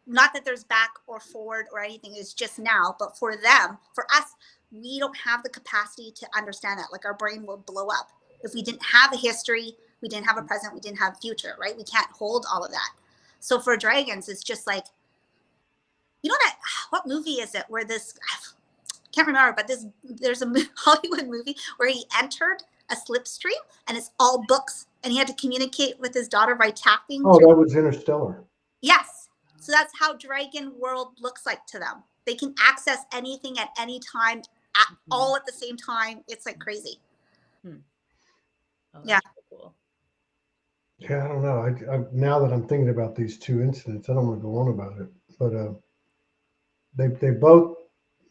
not that there's back or forward or anything, it's just now. But for them, for us, we don't have the capacity to understand that. Like our brain will blow up if we didn't have a history, we didn't have a present, we didn't have a future, right? We can't hold all of that. So for dragons, it's just like, what movie is it where this, I can't remember, but there's a Hollywood movie where he entered a slipstream and it's all books, and he had to communicate with his daughter by tapping. Oh, that was Interstellar. Yes. So that's how dragon world looks like to them. They can access anything at any time, all at the same time. It's like crazy. Oh, that's cool. Yeah, I don't know. I now that I'm thinking about these two incidents, I don't want to go on about it, but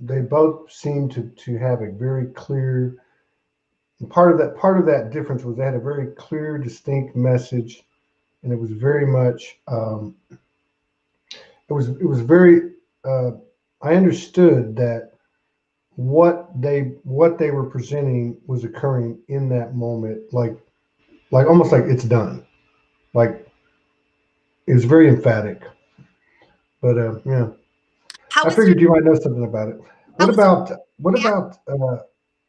they both seem to have a very clear. Part of that difference was they had a very clear, distinct message, and it was very much. It was very. I understood that what they were presenting was occurring in that moment, like almost like it's done. Like it was very emphatic. But yeah, I figured you might know something about it. What about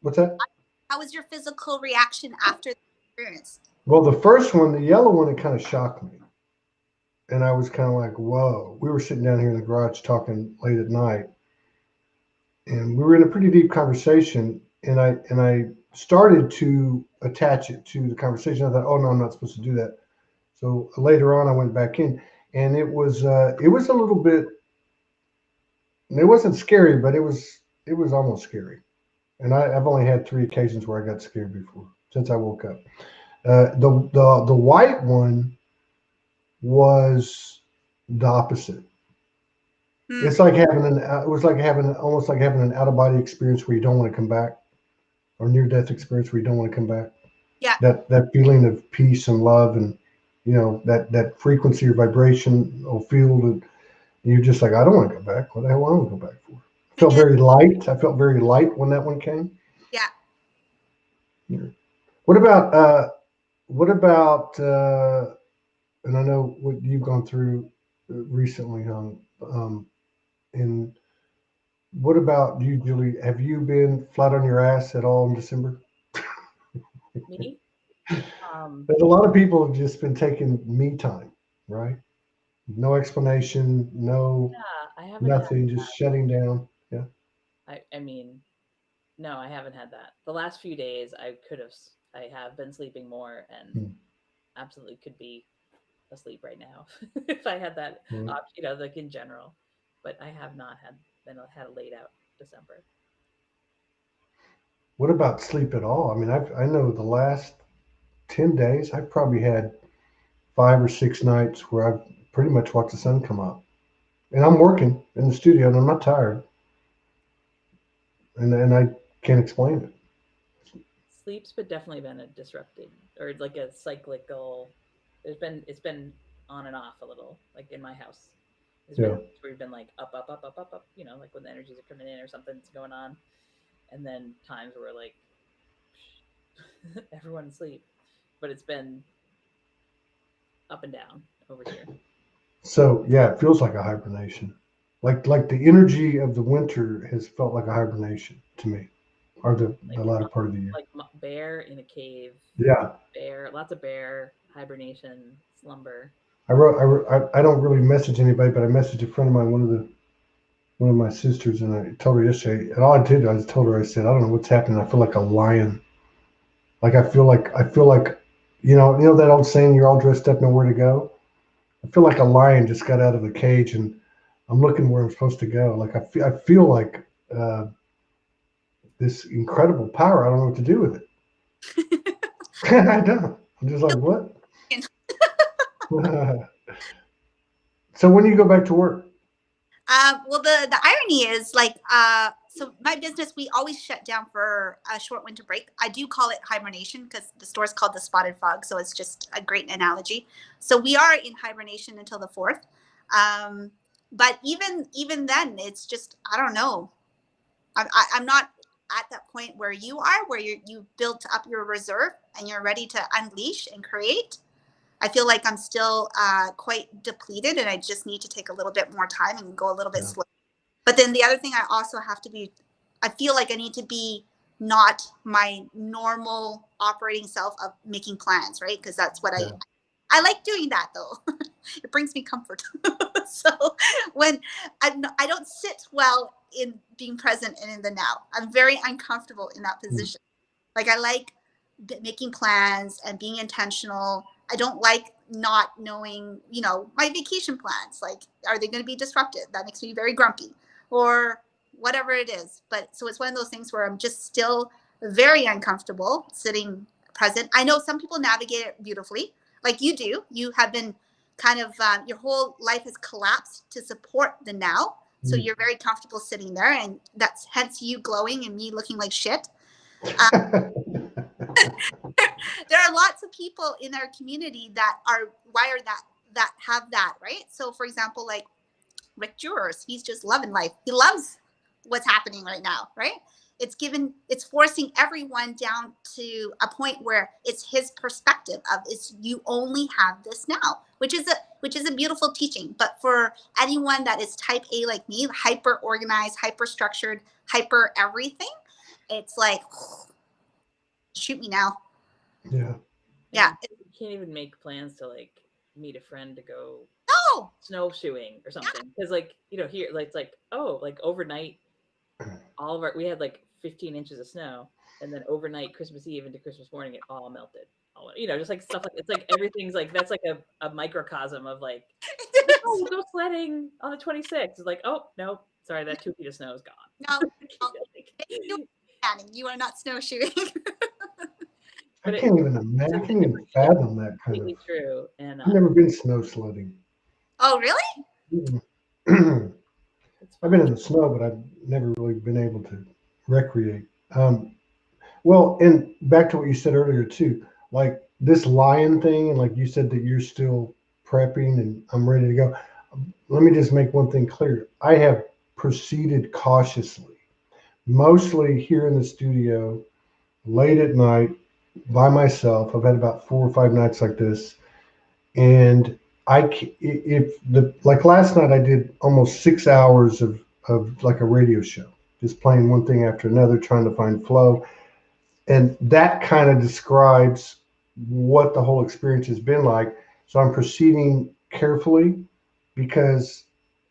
what's that? How was your physical reaction after the experience? Well, the first one, the yellow one, it kind of shocked me. And I was kind of like, whoa. We were sitting down here in the garage talking late at night. And we were in a pretty deep conversation. And I started to attach it to the conversation. I thought, oh no, I'm not supposed to do that. So later on I went back in, and it was a little bit, it wasn't scary, but it was almost scary. And I've only had 3 occasions where I got scared before since I woke up. The white one was the opposite. It's like having almost like having an out of body experience where you don't want to come back, or near death experience where you don't want to come back. Yeah. That feeling of peace and love, and that frequency or vibration or field, and you're just like, I don't want to go back. What the hell do I want to go back for? I felt very light. I felt very light when that one came. Yeah. What about and I know what you've gone through recently, Huong, and What about you, Julie? Have you been flat on your ass at all in December? Me? There's a lot of people have just been taking me time, right? No explanation, no Yeah, I haven't had nothing, just shutting down. Yeah. I mean, no, I haven't had that. The last few days I have been sleeping more and Hmm. absolutely could be asleep right now if I had that Right. option, you know, like in general. But I have not had a laid out December. What about sleep at all? I mean, I know the last 10 days, I've probably had 5 or 6 nights where I've pretty much watched the sun come up. And I'm working in the studio and I'm not tired. And I can't explain it. Sleep's but definitely been a disrupted or like a cyclical. It's been on and off a little, like in my house. There's been Yeah. days where we've been like up, you know, like when the energies are coming in or something's going on, and then times where we're like everyone asleep, but it's been up and down over here. So yeah, it feels like a hibernation. Like the energy of the winter has felt like a hibernation to me, or the Like latter part of the year. bear in a cave, Yeah. bear, lots of bear hibernation, slumber. I don't really message anybody, but I messaged a friend of mine, one of my sisters, and I told her yesterday, and all I did, I just told her, I said, I don't know what's happening. I feel like a lion. Like I feel like, you know that old saying, you're all dressed up, nowhere to go. I feel like a lion just got out of the cage, and I'm looking where I'm supposed to go. Like I feel like this incredible power. I don't know what to do with it. I don't. I'm just like, what? So when do you go back to work? Well, the irony is like, so my business, we always shut down for a short winter break. I do call it hibernation because the store's called the Spotted Frog, so it's just a great analogy. So we are in hibernation until the 4th. But even then, it's just, I don't know. I'm not at that point where you are, where you built up your reserve and you're ready to unleash and create. I feel like I'm still quite depleted, and I just need to take a little bit more time and go a little bit Yeah. slow. But then the other thing, I also have to be, I feel like I need to be not my normal operating self of making plans, right? Because that's what Yeah. I like doing that though. It brings me comfort. So when I don't sit well in being present and in the now, I'm very uncomfortable in that Mm. position. Like I like making plans and being intentional. I don't like not knowing, you know, my vacation plans. Like, are they going to be disrupted? That makes me very grumpy, or whatever it is. But so it's one of those things where I'm just still very uncomfortable sitting present. I know some people navigate it beautifully, like you do. You have been kind of, your whole life has collapsed to support the now. So Mm. you're very comfortable sitting there, and that's hence you glowing and me looking like shit. There are lots of people in our community that are wired that have that, right? So for example, like Rick Jewers, he's just loving life. He loves what's happening right now, right? It's forcing everyone down to a point where it's his perspective of it's you only have this now, which is a beautiful teaching. But for anyone that is type A like me, hyper organized, hyper structured, hyper everything, it's like shoot me now. Yeah. Yeah. You can't even make plans to like meet a friend to go No. snowshoeing or something because like you know here like it's like oh like overnight all of our we had like 15 inches of snow and then overnight Christmas Eve into Christmas morning it all melted. All, you know, just like stuff like it's like everything's like that's like a microcosm of like oh we'll go sledding on the 26th. It's like oh no sorry that 2 feet of snow is gone. No, no. Like, You are not snowshoeing. I but can't even imagine. I can't even fathom that kind of. completely true and I've never been snow sledding. Oh, really? Mm. it's I've fun. been in the snow, but I've never really been able to recreate. Well, and back to what you said earlier too, like this lion thing, and like you said that you're still prepping and I'm ready to go. Let me just make one thing clear. I have proceeded cautiously, mostly here in the studio, late at night, by myself. I've had about 4 or 5 nights like this, and if the like last night I did almost 6 hours of like a radio show, just playing one thing after another, trying to find flow. And that kind of describes what the whole experience has been like. So I'm proceeding carefully because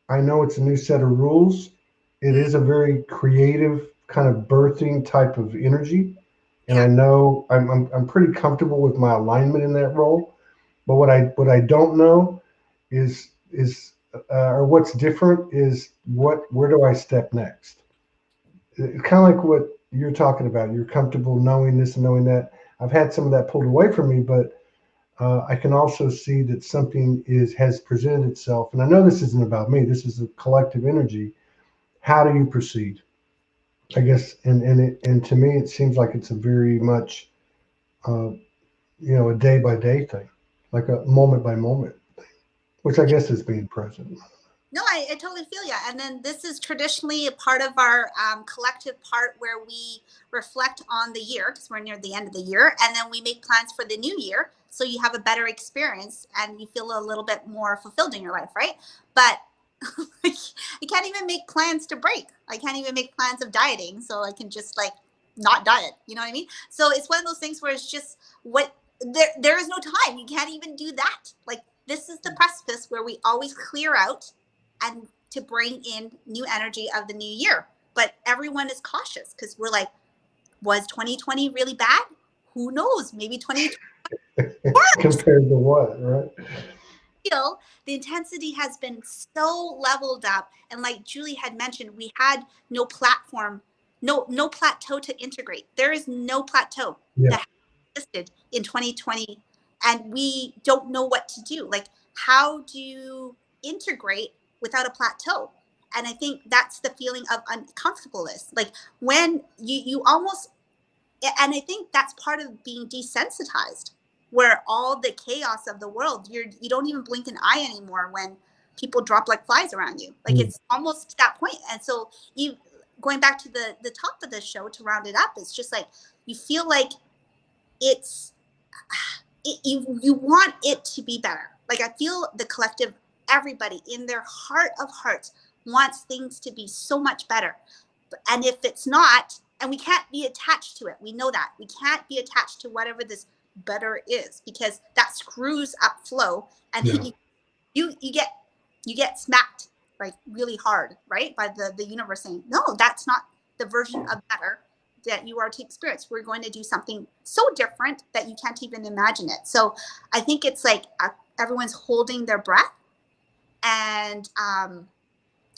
I know it's a new set of rules. It is a very creative kind of birthing type of energy. And Yeah. I know I'm pretty comfortable with my alignment in that role. But what I don't know is or what's different is where do I step next? It's kind of like what you're talking about. You're comfortable knowing this and knowing that. I've had some of that pulled away from me, but I can also see that something has presented itself. And I know this isn't about me. This is a collective energy. How do you proceed? I guess, and to me, it seems like it's a very much, uh, a day by day thing, like a moment by moment thing, which I guess is being present. No, I totally feel you. And then this is traditionally a part of our collective part where we reflect on the year because we're near the end of the year. And then we make plans for the new year. So you have a better experience and you feel a little bit more fulfilled in your life, right? But I can't even make plans to break. I can't even make plans of dieting. So I can just like not diet. You know what I mean? So it's one of those things where it's just there is no time. You can't even do that. Like this is the precipice where we always clear out and to bring in new energy of the new year. But everyone is cautious because we're like, was 2020 really bad? Who knows? Maybe 2020 Compared to what, right? feel the intensity has been so leveled up. And like Julie had mentioned, we had no platform, no plateau to integrate. There is no plateau that existed in 2020. And we don't know what to do. Like, how do you integrate without a plateau? And I think that's the feeling of uncomfortableness. Like when you almost, and I think that's part of being desensitized, where all the chaos of the world, you don't even blink an eye anymore when people drop like flies around you. Like it's almost to that point. And so you going back to the top of the show to round it up, it's just like you feel like you want it to be better. Like I feel the collective, everybody in their heart of hearts wants things to be so much better. And if it's not, and we can't be attached to it, we know that we can't be attached to whatever this better is because that screws up flow, and you get smacked like really hard, right, by the universe saying, no, that's not the version of better that you are to experience. We're going to do something so different that you can't even imagine it. So I think it's like everyone's holding their breath, and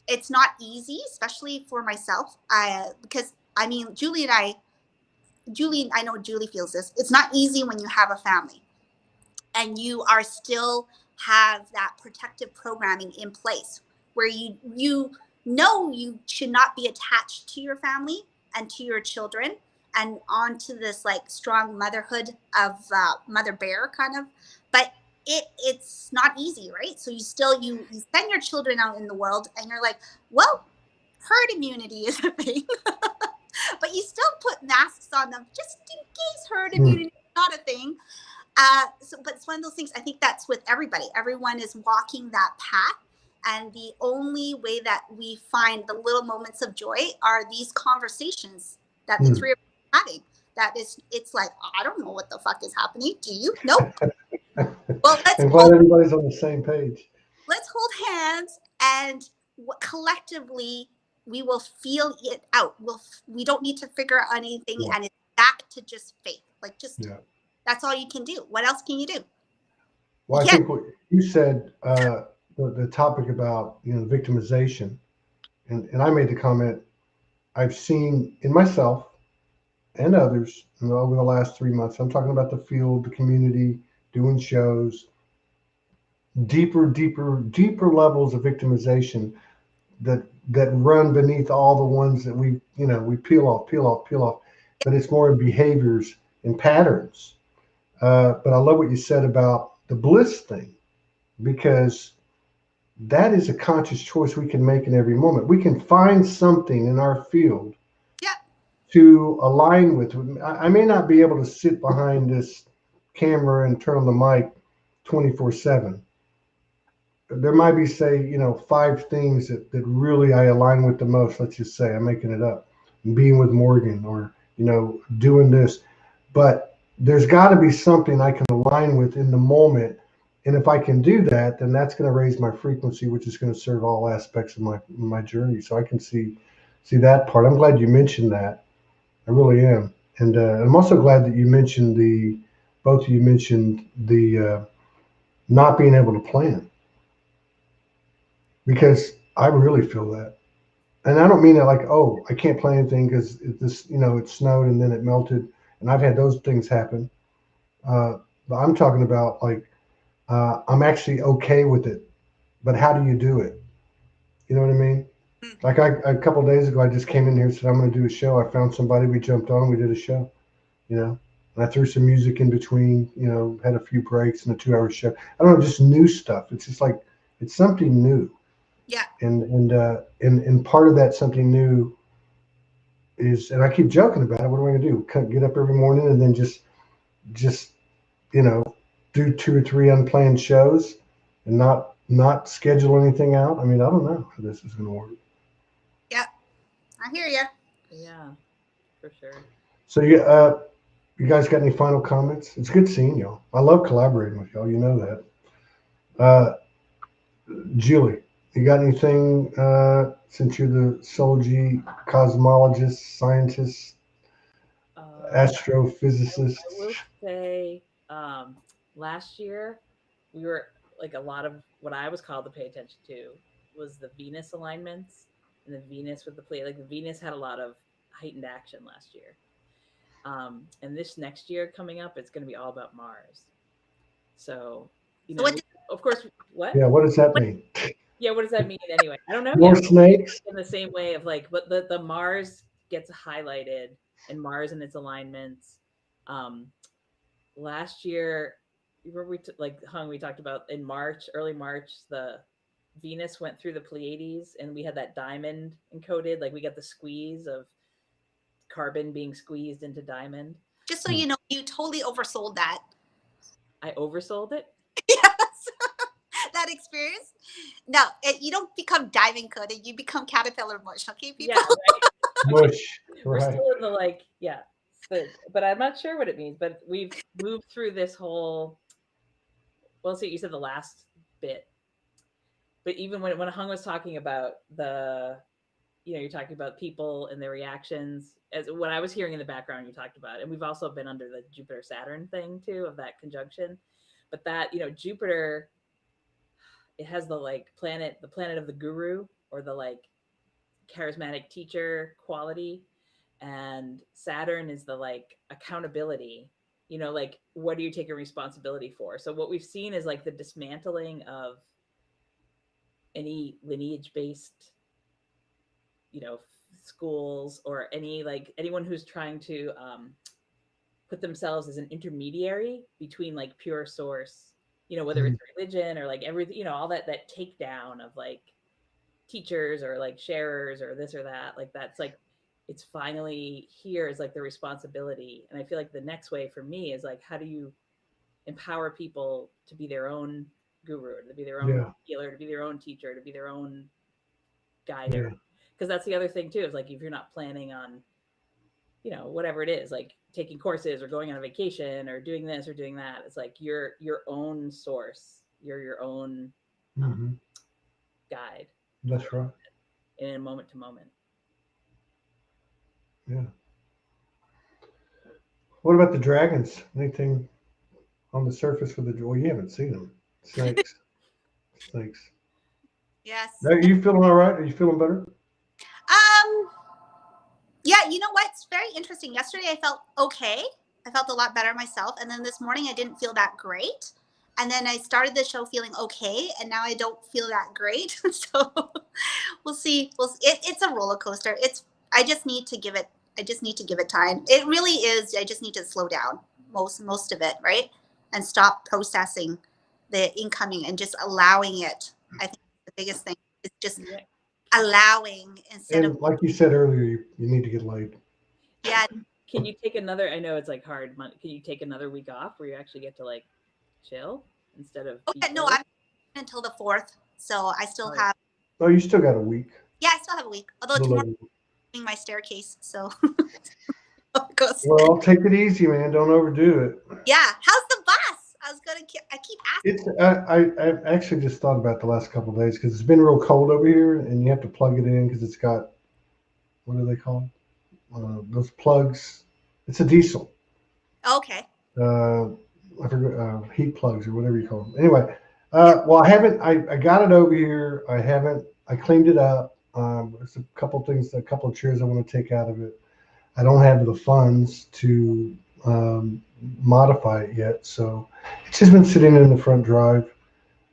it's not easy, especially for myself, because I mean, Julie, I know Julie feels this. It's not easy when you have a family and you are still have that protective programming in place where you know you should not be attached to your family and to your children and onto this like strong motherhood of mother bear kind of, but it's not easy, right? So you send your children out in the world and you're like, well, herd immunity is a thing. But you still put masks on them just in case herd immunity is not a thing. But it's one of those things. I think that's with everybody. Everyone is walking that path. And the only way that we find the little moments of joy are these conversations that the three of us are having. It's like, I don't know what the fuck is happening. Do you? Nope. Well, I'm glad everybody's on the same page. Let's hold hands and collectively we will feel it out. We don't need to figure out anything, and it's back to just faith. Like that's all you can do. What else can you do? Well, I think what you said, the topic about victimization, and I made the comment I've seen in myself and others over the last 3 months. I'm talking about the field, the community, doing shows, deeper levels of victimization that run beneath all the ones that we peel off, but it's more in behaviors and patterns. But I love what you said about the bliss thing, because that is a conscious choice we can make in every moment. We can find something in our field to align with. I may not be able to sit behind this camera and turn on the mic 24/7, there might be, say, 5 things that really I align with the most. Let's just say I'm making it up, being with Morgan, or doing this, but there's got to be something I can align with in the moment. And if I can do that, then that's going to raise my frequency, which is going to serve all aspects of my journey. So I can see that part. I'm glad you mentioned that. I really am. And I'm also glad that you mentioned both of you mentioned the not being able to plan, because I really feel that. And I don't mean it like, oh, I can't plan anything because it snowed and then it melted. And I've had those things happen. But I'm talking about like, I'm actually okay with it. But how do you do it? You know what I mean? Like a couple of days ago, I just came in here and said, I'm going to do a show. I found somebody, we jumped on, we did a show, And I threw some music in between, had a few breaks and a 2-hour show. I don't know, just new stuff. It's just like, it's something new. Yeah. And part of that something new is, and I keep joking about it. What am I going to do? Get up every morning and then just, do 2 or 3 unplanned shows and not schedule anything out? I mean, I don't know how this is going to work. Yeah, I hear you. Yeah, for sure. So you guys got any final comments? It's good seeing y'all. I love collaborating with y'all. You know that. Julie, you got anything, since you're the Soulology cosmologist, scientist, astrophysicist? I will say, last year we were like, a lot of what I was called to pay attention to was the Venus alignments and the Venus with the plate. Like the Venus had a lot of heightened action last year. And this next year coming up, it's going to be all about Mars. So, of course, what? Yeah, what does that mean? Yeah, what does that mean anyway? I don't know. More snakes? In the same way of like, but the Mars gets highlighted, and Mars and its alignments. Last year, remember like Hung, we talked about in March, early March, the Venus went through the Pleiades, and we had that diamond encoded. Like we got the squeeze of carbon being squeezed into diamond. Just so you know, you totally oversold that. I oversold it? Yes. That experience? No, you don't become diamond coated. You become caterpillar mush. Okay, people? Yeah, right. Mush. We're Right. still in the like, yeah. But I'm not sure what it means. But we've moved through this whole, well, see, you said the last bit. But even when Hung was talking about you're talking about people and their reactions, as what I was hearing in the background, you talked about, and we've also been under the Jupiter Saturn thing too, of that conjunction. But that, Jupiter, it has the planet of the guru, or the like charismatic teacher quality, and Saturn is the like accountability. Like, what are you taking responsibility for? So what we've seen is like the dismantling of any lineage based schools, or anyone who's trying to put themselves as an intermediary between like pure source, whether it's religion or like everything, all that takedown of like teachers or like sharers or this or that. Like that's like, it's finally here is like the responsibility. And I feel like the next way for me is like, how do you empower people to be their own guru, to be their own healer, to be their own teacher, to be their own guider? Because that's the other thing too, is like, if you're not planning on, whatever it is, like taking courses or going on a vacation or doing this or doing that, it's like you're your own source, you're your own guide. That's right. In a moment to moment. Yeah. What about the dragons? Anything on the surface with the, well, you haven't seen them. Snakes. Snakes. Yes. Are you feeling all right? Are you feeling better? Yeah, you know what? It's very interesting. Yesterday I felt okay. I felt a lot better myself. And then this morning I didn't feel that great. And then I started the show feeling okay. And now I don't feel that great. So we'll see. It's a roller coaster. I just need to give it time. It really is. I just need to slow down most of it, right? And stop processing the incoming and just allowing it. I think the biggest thing is just allowing instead of, like you said earlier, you need to get laid. Yeah. Can you take another, I know it's like hard, can you take another week off where you actually get to like chill instead of okay, no, until the 4th, so I still Oh. have. Oh, you still got a week. Yeah, I still have a week. Although A little tomorrow over. I'm doing my staircase, so it goes. Well, take it easy, man. Don't overdo it. Yeah, how's the bus? I keep asking. It's I actually just thought about the last couple of days because it's been real cold over here, and you have to plug it in because it's got, what are they called? Those plugs. It's a diesel. Okay. I forget, heat plugs or whatever you call them. Anyway, Yeah. well, I haven't. I got it over here. I haven't. I cleaned it up. There's a couple things, a couple of chairs I want to take out of it. I don't have the funds to modify it yet, so it's just been sitting in the front drive,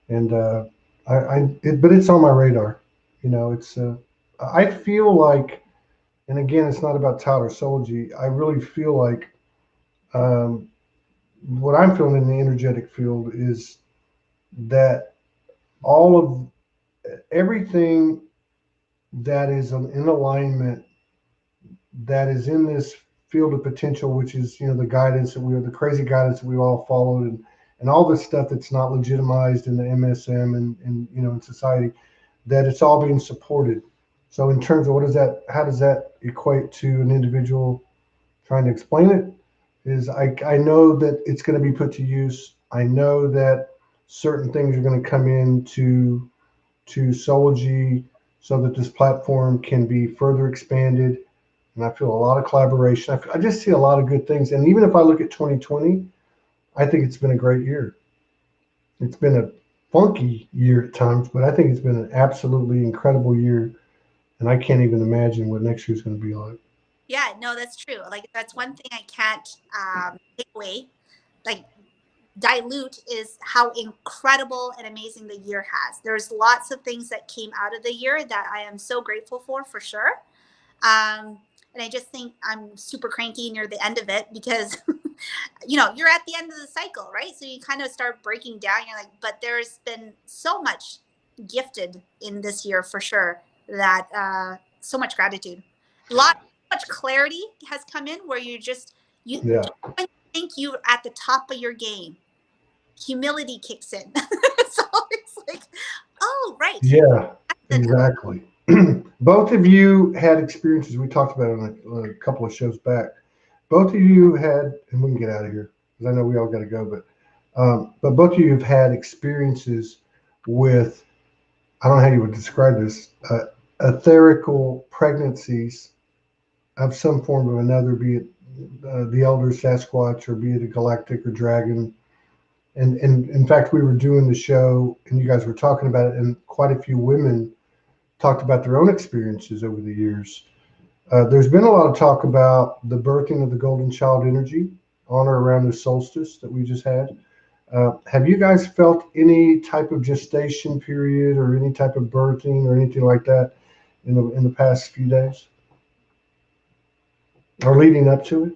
and but it's on my radar. You know, it's. I feel like, and again, it's not about Tyler Soulology. I really feel like um, what I'm feeling in the energetic field is that all of everything that is in alignment, that is in this field of potential, which is, you know, the guidance that the crazy guidance that we all followed, and all this stuff that's not legitimized in the MSM and you know, in society, that it's all being supported. So in terms of how does that equate to an individual trying to explain it, is I know that it's going to be put to use. I know that certain things are going to come into Soulology so that this platform can be further expanded. And I feel a lot of collaboration. I just see a lot of good things. And even if I look at 2020, I think it's been a great year. It's been a funky year at times, but I think it's been an absolutely incredible year. And I can't even imagine what next year's going to be like. Yeah, no, that's true. Like, that's one thing I can't take away, like dilute, is how incredible and amazing the year has. There's lots of things that came out of the year that I am so grateful for sure. And I just think I'm super cranky near the end of it because, you know, you're at the end of the cycle, right? So you kind of start breaking down. You're like, but there's been so much gifted in this year for sure, that so much gratitude. Much clarity has come in where you Yeah. when you think you're at the top of your game, humility kicks in. So it's like, oh, right. Yeah, exactly. Both of you had experiences we talked about on a couple of shows back. Both of you had, and we can get out of here because I know we all got to go, but both of you have had experiences with, I don't know how you would describe this, etherical pregnancies of some form or another, be it the elder Sasquatch or be it a galactic or dragon. And in fact, we were doing the show and you guys were talking about it, and quite a few women talked about their own experiences over the years. There's been a lot of talk about the birthing of the golden child energy on or around the solstice that we just had. Have you guys felt any type of gestation period or any type of birthing or anything like that in the past few days or leading up to it?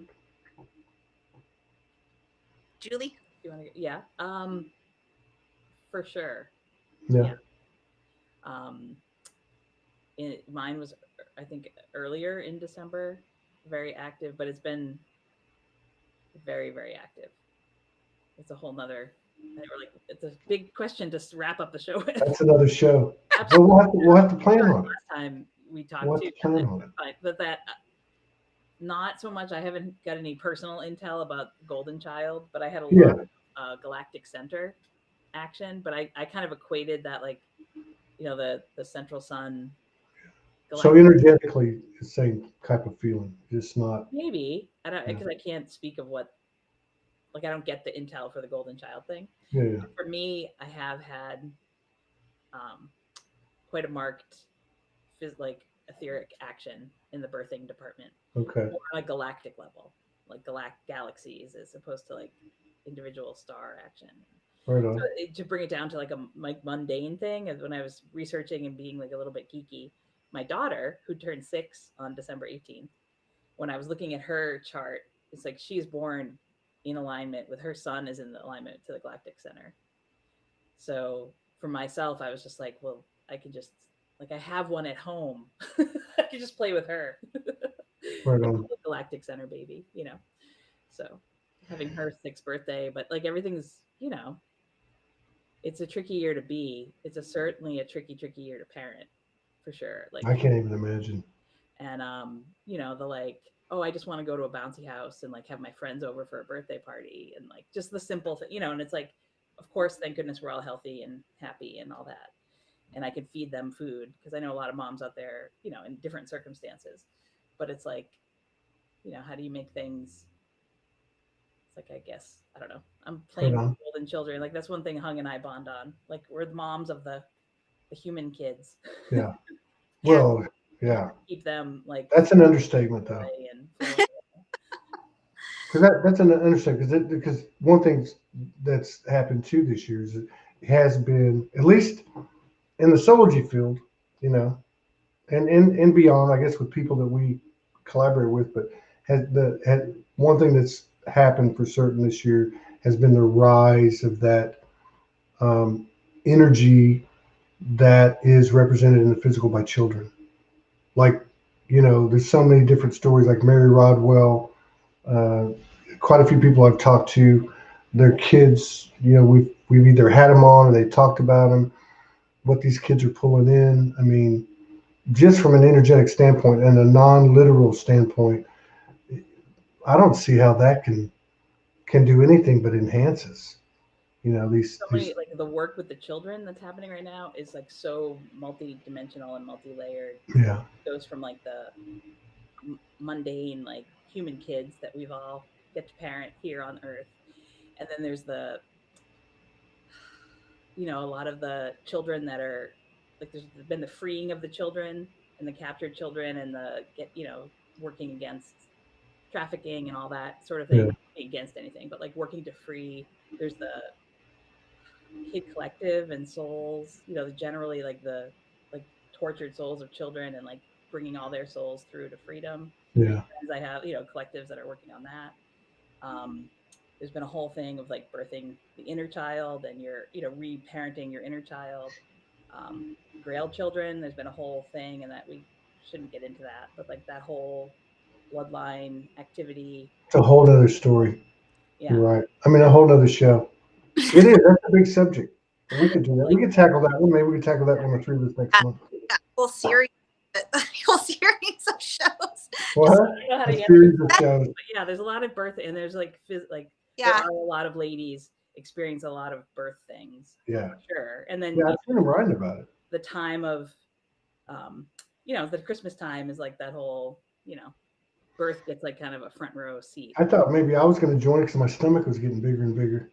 Julie? You want to? Yeah. For sure. Yeah. Yeah. Um, mine was, I think, earlier in December, very active, but it's been very, very active. It's a whole nother. It's a big question to wrap up the show with. That's another show. But Absolutely. we'll have to plan on it. Last time we talked We'll have too, to plan on it. but that not so much. I haven't got any personal intel about Golden Child, but I had a lot of Galactic Center action. But I kind of equated that, like, you know, the central sun. So energetically, the same type of feeling, just not. Maybe I don't, because I can't speak of what, like, I don't get the intel for the Golden Child thing. Yeah. For me, I have had quite a marked like etheric action in the birthing department. Okay. More on a galactic level, like galaxies, as opposed to like individual star action. Right on. So to bring it down to like a mundane thing, is when I was researching and being like a little bit geeky, my daughter, who turned 6 on December 18th, when I was looking at her chart, it's like she is born in alignment with her sun is in alignment to the galactic center. So for myself, I was just like, well, I can just, like, I have one at home. I can just play with her. Right on. Galactic center baby, you know. So having her 6th birthday, but like everything's, you know, it's a tricky year to be. It's certainly a tricky year to parent, for sure. Like, I can't even imagine. and you know, the like, oh, I just want to go to a bouncy house and like have my friends over for a birthday party, and like just the simple thing, you know. And it's like, of course, thank goodness we're all healthy and happy and all that, and I could feed them food, because I know a lot of moms out there, you know, in different circumstances. But it's like, you know, how do you make things? It's like, I guess, I don't know. I'm Right playing with on. golden children. Like, that's one thing Hung and I bond on. Like, we're the moms of the human kids. Yeah. Yeah. Well, yeah. Keep them like That's an understatement, though. play and flowing. Because that's an understatement. Because one thing that's happened too this year is it has been, at least in the Soulology field, you know, and beyond, I guess, with people that we collaborate with, but had one thing that's happened for certain this year has been the rise of that um, energy that is represented in the physical by children. Like, you know, there's so many different stories, like Mary Rodwell, uh, quite a few people I've talked to, their kids, you know, we've either had them on or they talked about them, what these kids are pulling in. I mean, just from an energetic standpoint and a non-literal standpoint, I don't see how that can do anything but enhance us. You know, So these many, like, the work with the children that's happening right now is like so multi-dimensional and multi-layered. yeah, It goes from like the mundane, like human kids that we've all get to parent here on Earth, and then there's the, you know, a lot of the children that are like, there's been the freeing of the children and the captured children, and the get, you know, working against trafficking and all that sort of thing. yeah, Not against anything, but like working to free. There's the Kid Collective and Souls, you know, generally like the like tortured souls of children, and like bringing all their souls through to freedom. yeah, Friends I have, you know, collectives that are working on that. Um, there's been a whole thing of like birthing the inner child, and your, you know, reparenting your inner child. Um, Grail children, there's been a whole thing, and that we shouldn't get into that, but like that whole bloodline activity. it's a whole other story. You're Yeah. right. I mean, a whole other show. It is. That's a big subject. We could do that. We Like, could tackle that one. Maybe we could tackle that one or three this next month. Whole series, whole series of shows. What? I don't know how to A answer series of that, shows. but yeah, there's a lot of birth, and there's like there Yeah. are a lot of ladies experience a lot of birth things, Yeah. sure. And then Yeah, I've seen them writing about it. the time of, you know, the Christmas time is like that whole, you know, birth gets like kind of a front row seat. I thought maybe I was going to join it because my stomach was getting bigger and bigger.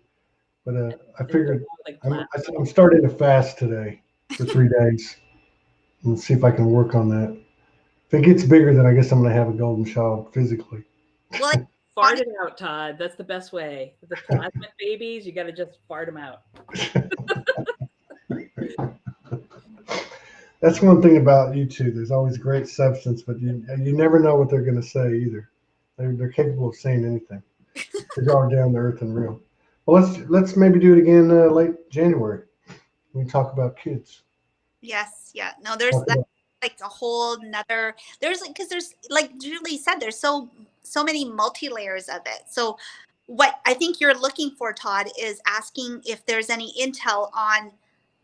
But I figured Like I'm starting to fast today for 3 days and see if I can work on that. If it gets bigger, then I guess I'm going to have a golden child physically. Well, fart it out, Todd. That's the best way. The plasma babies, you got to just fart them out. That's one thing about you two. There's always great substance, but you never know what they're going to say either. They're capable of saying anything. They're all down to earth and real. Well, let's maybe do it again late January. We can talk about kids. yes, yeah. No, there's that, like a whole nother. There's like, because there's, like Julie said, there's so many multi layers of it. So what I think you're looking for, Todd, is asking if there's any intel on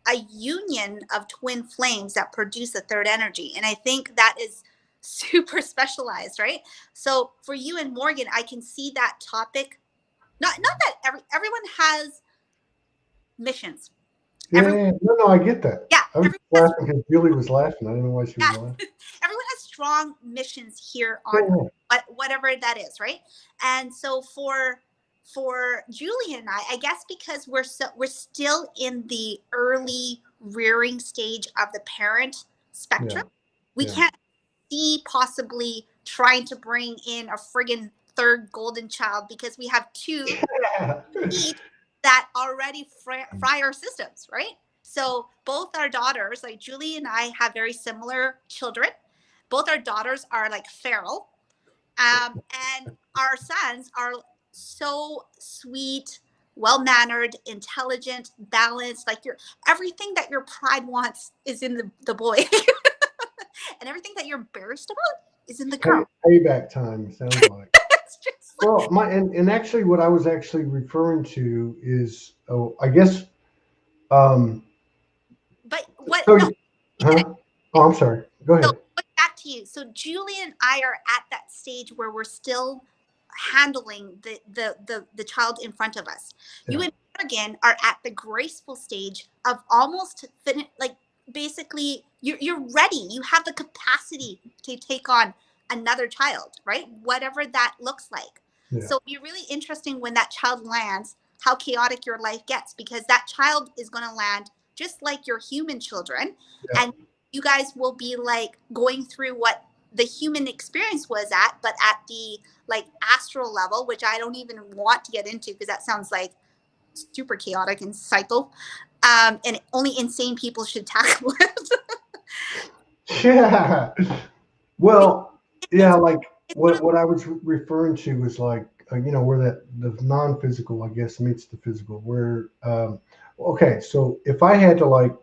a union of twin flames that produce a third energy, and I think that is super specialized, right? So for you and Morgan, I can see that topic. Not that everyone has missions. Yeah, no, I get that. Yeah, I was laughing because Julie was laughing. I didn't know why she was laughing. Everyone has strong missions here on whatever that is, right? And so for Julie and I guess because we're still in the early rearing stage of the parent spectrum, we can't see possibly trying to bring in a friggin' third golden child, because we have two that already fry our systems, right? So both our daughters, like Julie and I, have very similar children. Both our daughters are like feral, and our sons are so sweet, well-mannered, intelligent, balanced. Like everything that your pride wants is in the boy, and everything that you're embarrassed about is in the girl. Payback time sounds like. Well, and actually, what I was actually referring to is, I guess, But what? So, No, huh? Oh, I'm sorry. Go so ahead. back to you. So Julie and I are at that stage where we're still handling the child in front of us. You Yeah. and Morgan are at the graceful stage of almost like basically you're ready. You have the capacity to take on another child, right? Whatever that looks like. Yeah. So it'll be really interesting when that child lands, how chaotic your life gets, because that child is going to land just like your human children. Yeah. And you guys will be like going through what the human experience was at, but at the like astral level, which I don't even want to get into because that sounds like super chaotic and cycle. And only insane people should tackle it. Yeah. Well, yeah, like It's what I was referring to was like, where that the non-physical, I guess, meets the physical. Where, okay, so if I had to like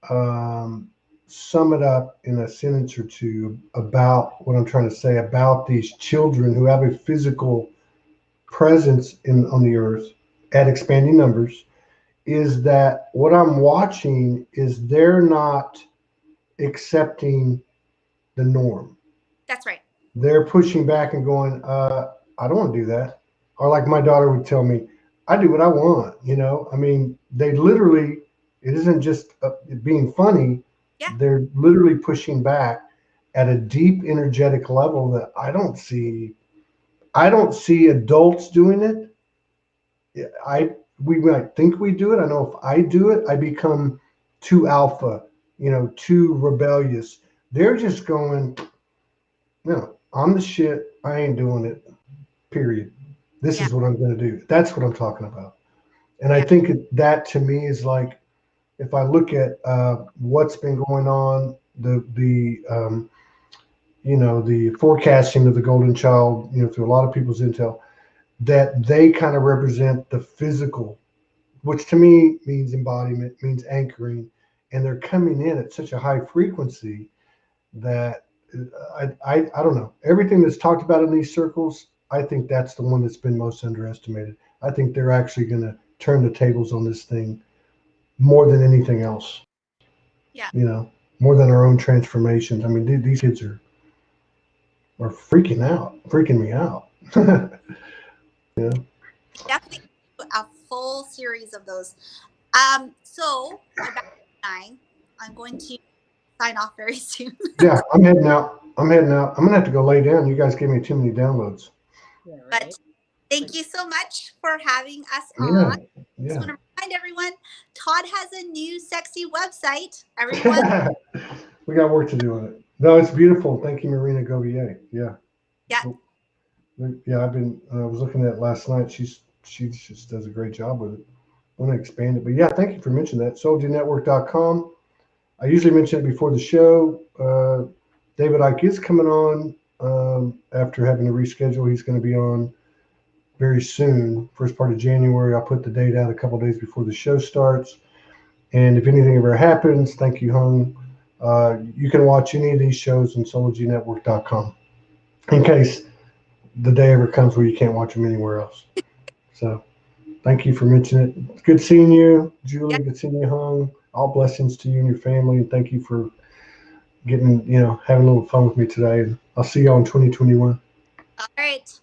um, sum it up in a sentence or two about what I'm trying to say about these children who have a physical presence in on the earth at expanding numbers, is that what I'm watching is they're not accepting the norm. That's right. They're pushing back and going, I don't want to do that. Or like my daughter would tell me, I do what I want. I mean, they literally, it isn't just being funny. Yeah. They're literally pushing back at a deep energetic level that I don't see. I don't see adults doing it. We might think we do it. I know if I do it, I become too alpha, too rebellious. They're just going, I'm the shit. I ain't doing it. Period. This Yeah. is what I'm going to do. That's what I'm talking about. And I Yeah. think that to me is like, if I look at what's been going on, the forecasting of the golden child, through a lot of people's intel, that they kind of represent the physical, which to me means embodiment, means anchoring, and they're coming in at such a high frequency that I don't know. Everything that's talked about in these circles, I think that's the one that's been most underestimated. I think they're actually going to turn the tables on this thing more than anything else. Yeah. More than our own transformations. I mean, these kids are freaking me out. Definitely a full series of those. So we're back to 9. I'm going to sign off very soon. Yeah, I'm heading out. I'm gonna have to go lay down. You guys gave me too many downloads. Yeah, right. But thank you so much for having us Yeah, on. I yeah. just want to remind everyone, Todd has a new sexy website. Everyone. We got work to do on it. No, it's beautiful. Thank you, Marina Govier. Yeah. Yeah. Yeah, I was looking at it last night. She just does a great job with it. I want to expand it. But yeah, thank you for mentioning that. SOULOGYNetwork.com. I usually mention it before the show. David Icke is coming on after having to reschedule. He's going to be on very soon, first part of January. I'll put the date out a couple days before the show starts. And if anything ever happens, thank you, Huong. You can watch any of these shows on SOULOGYNetwork.com in case the day ever comes where you can't watch them anywhere else. So thank you for mentioning it. Good seeing you, Julie. Good seeing you, Huong. All blessings to you and your family. And thank you for getting, having a little fun with me today. And I'll see y'all in 2021. All right.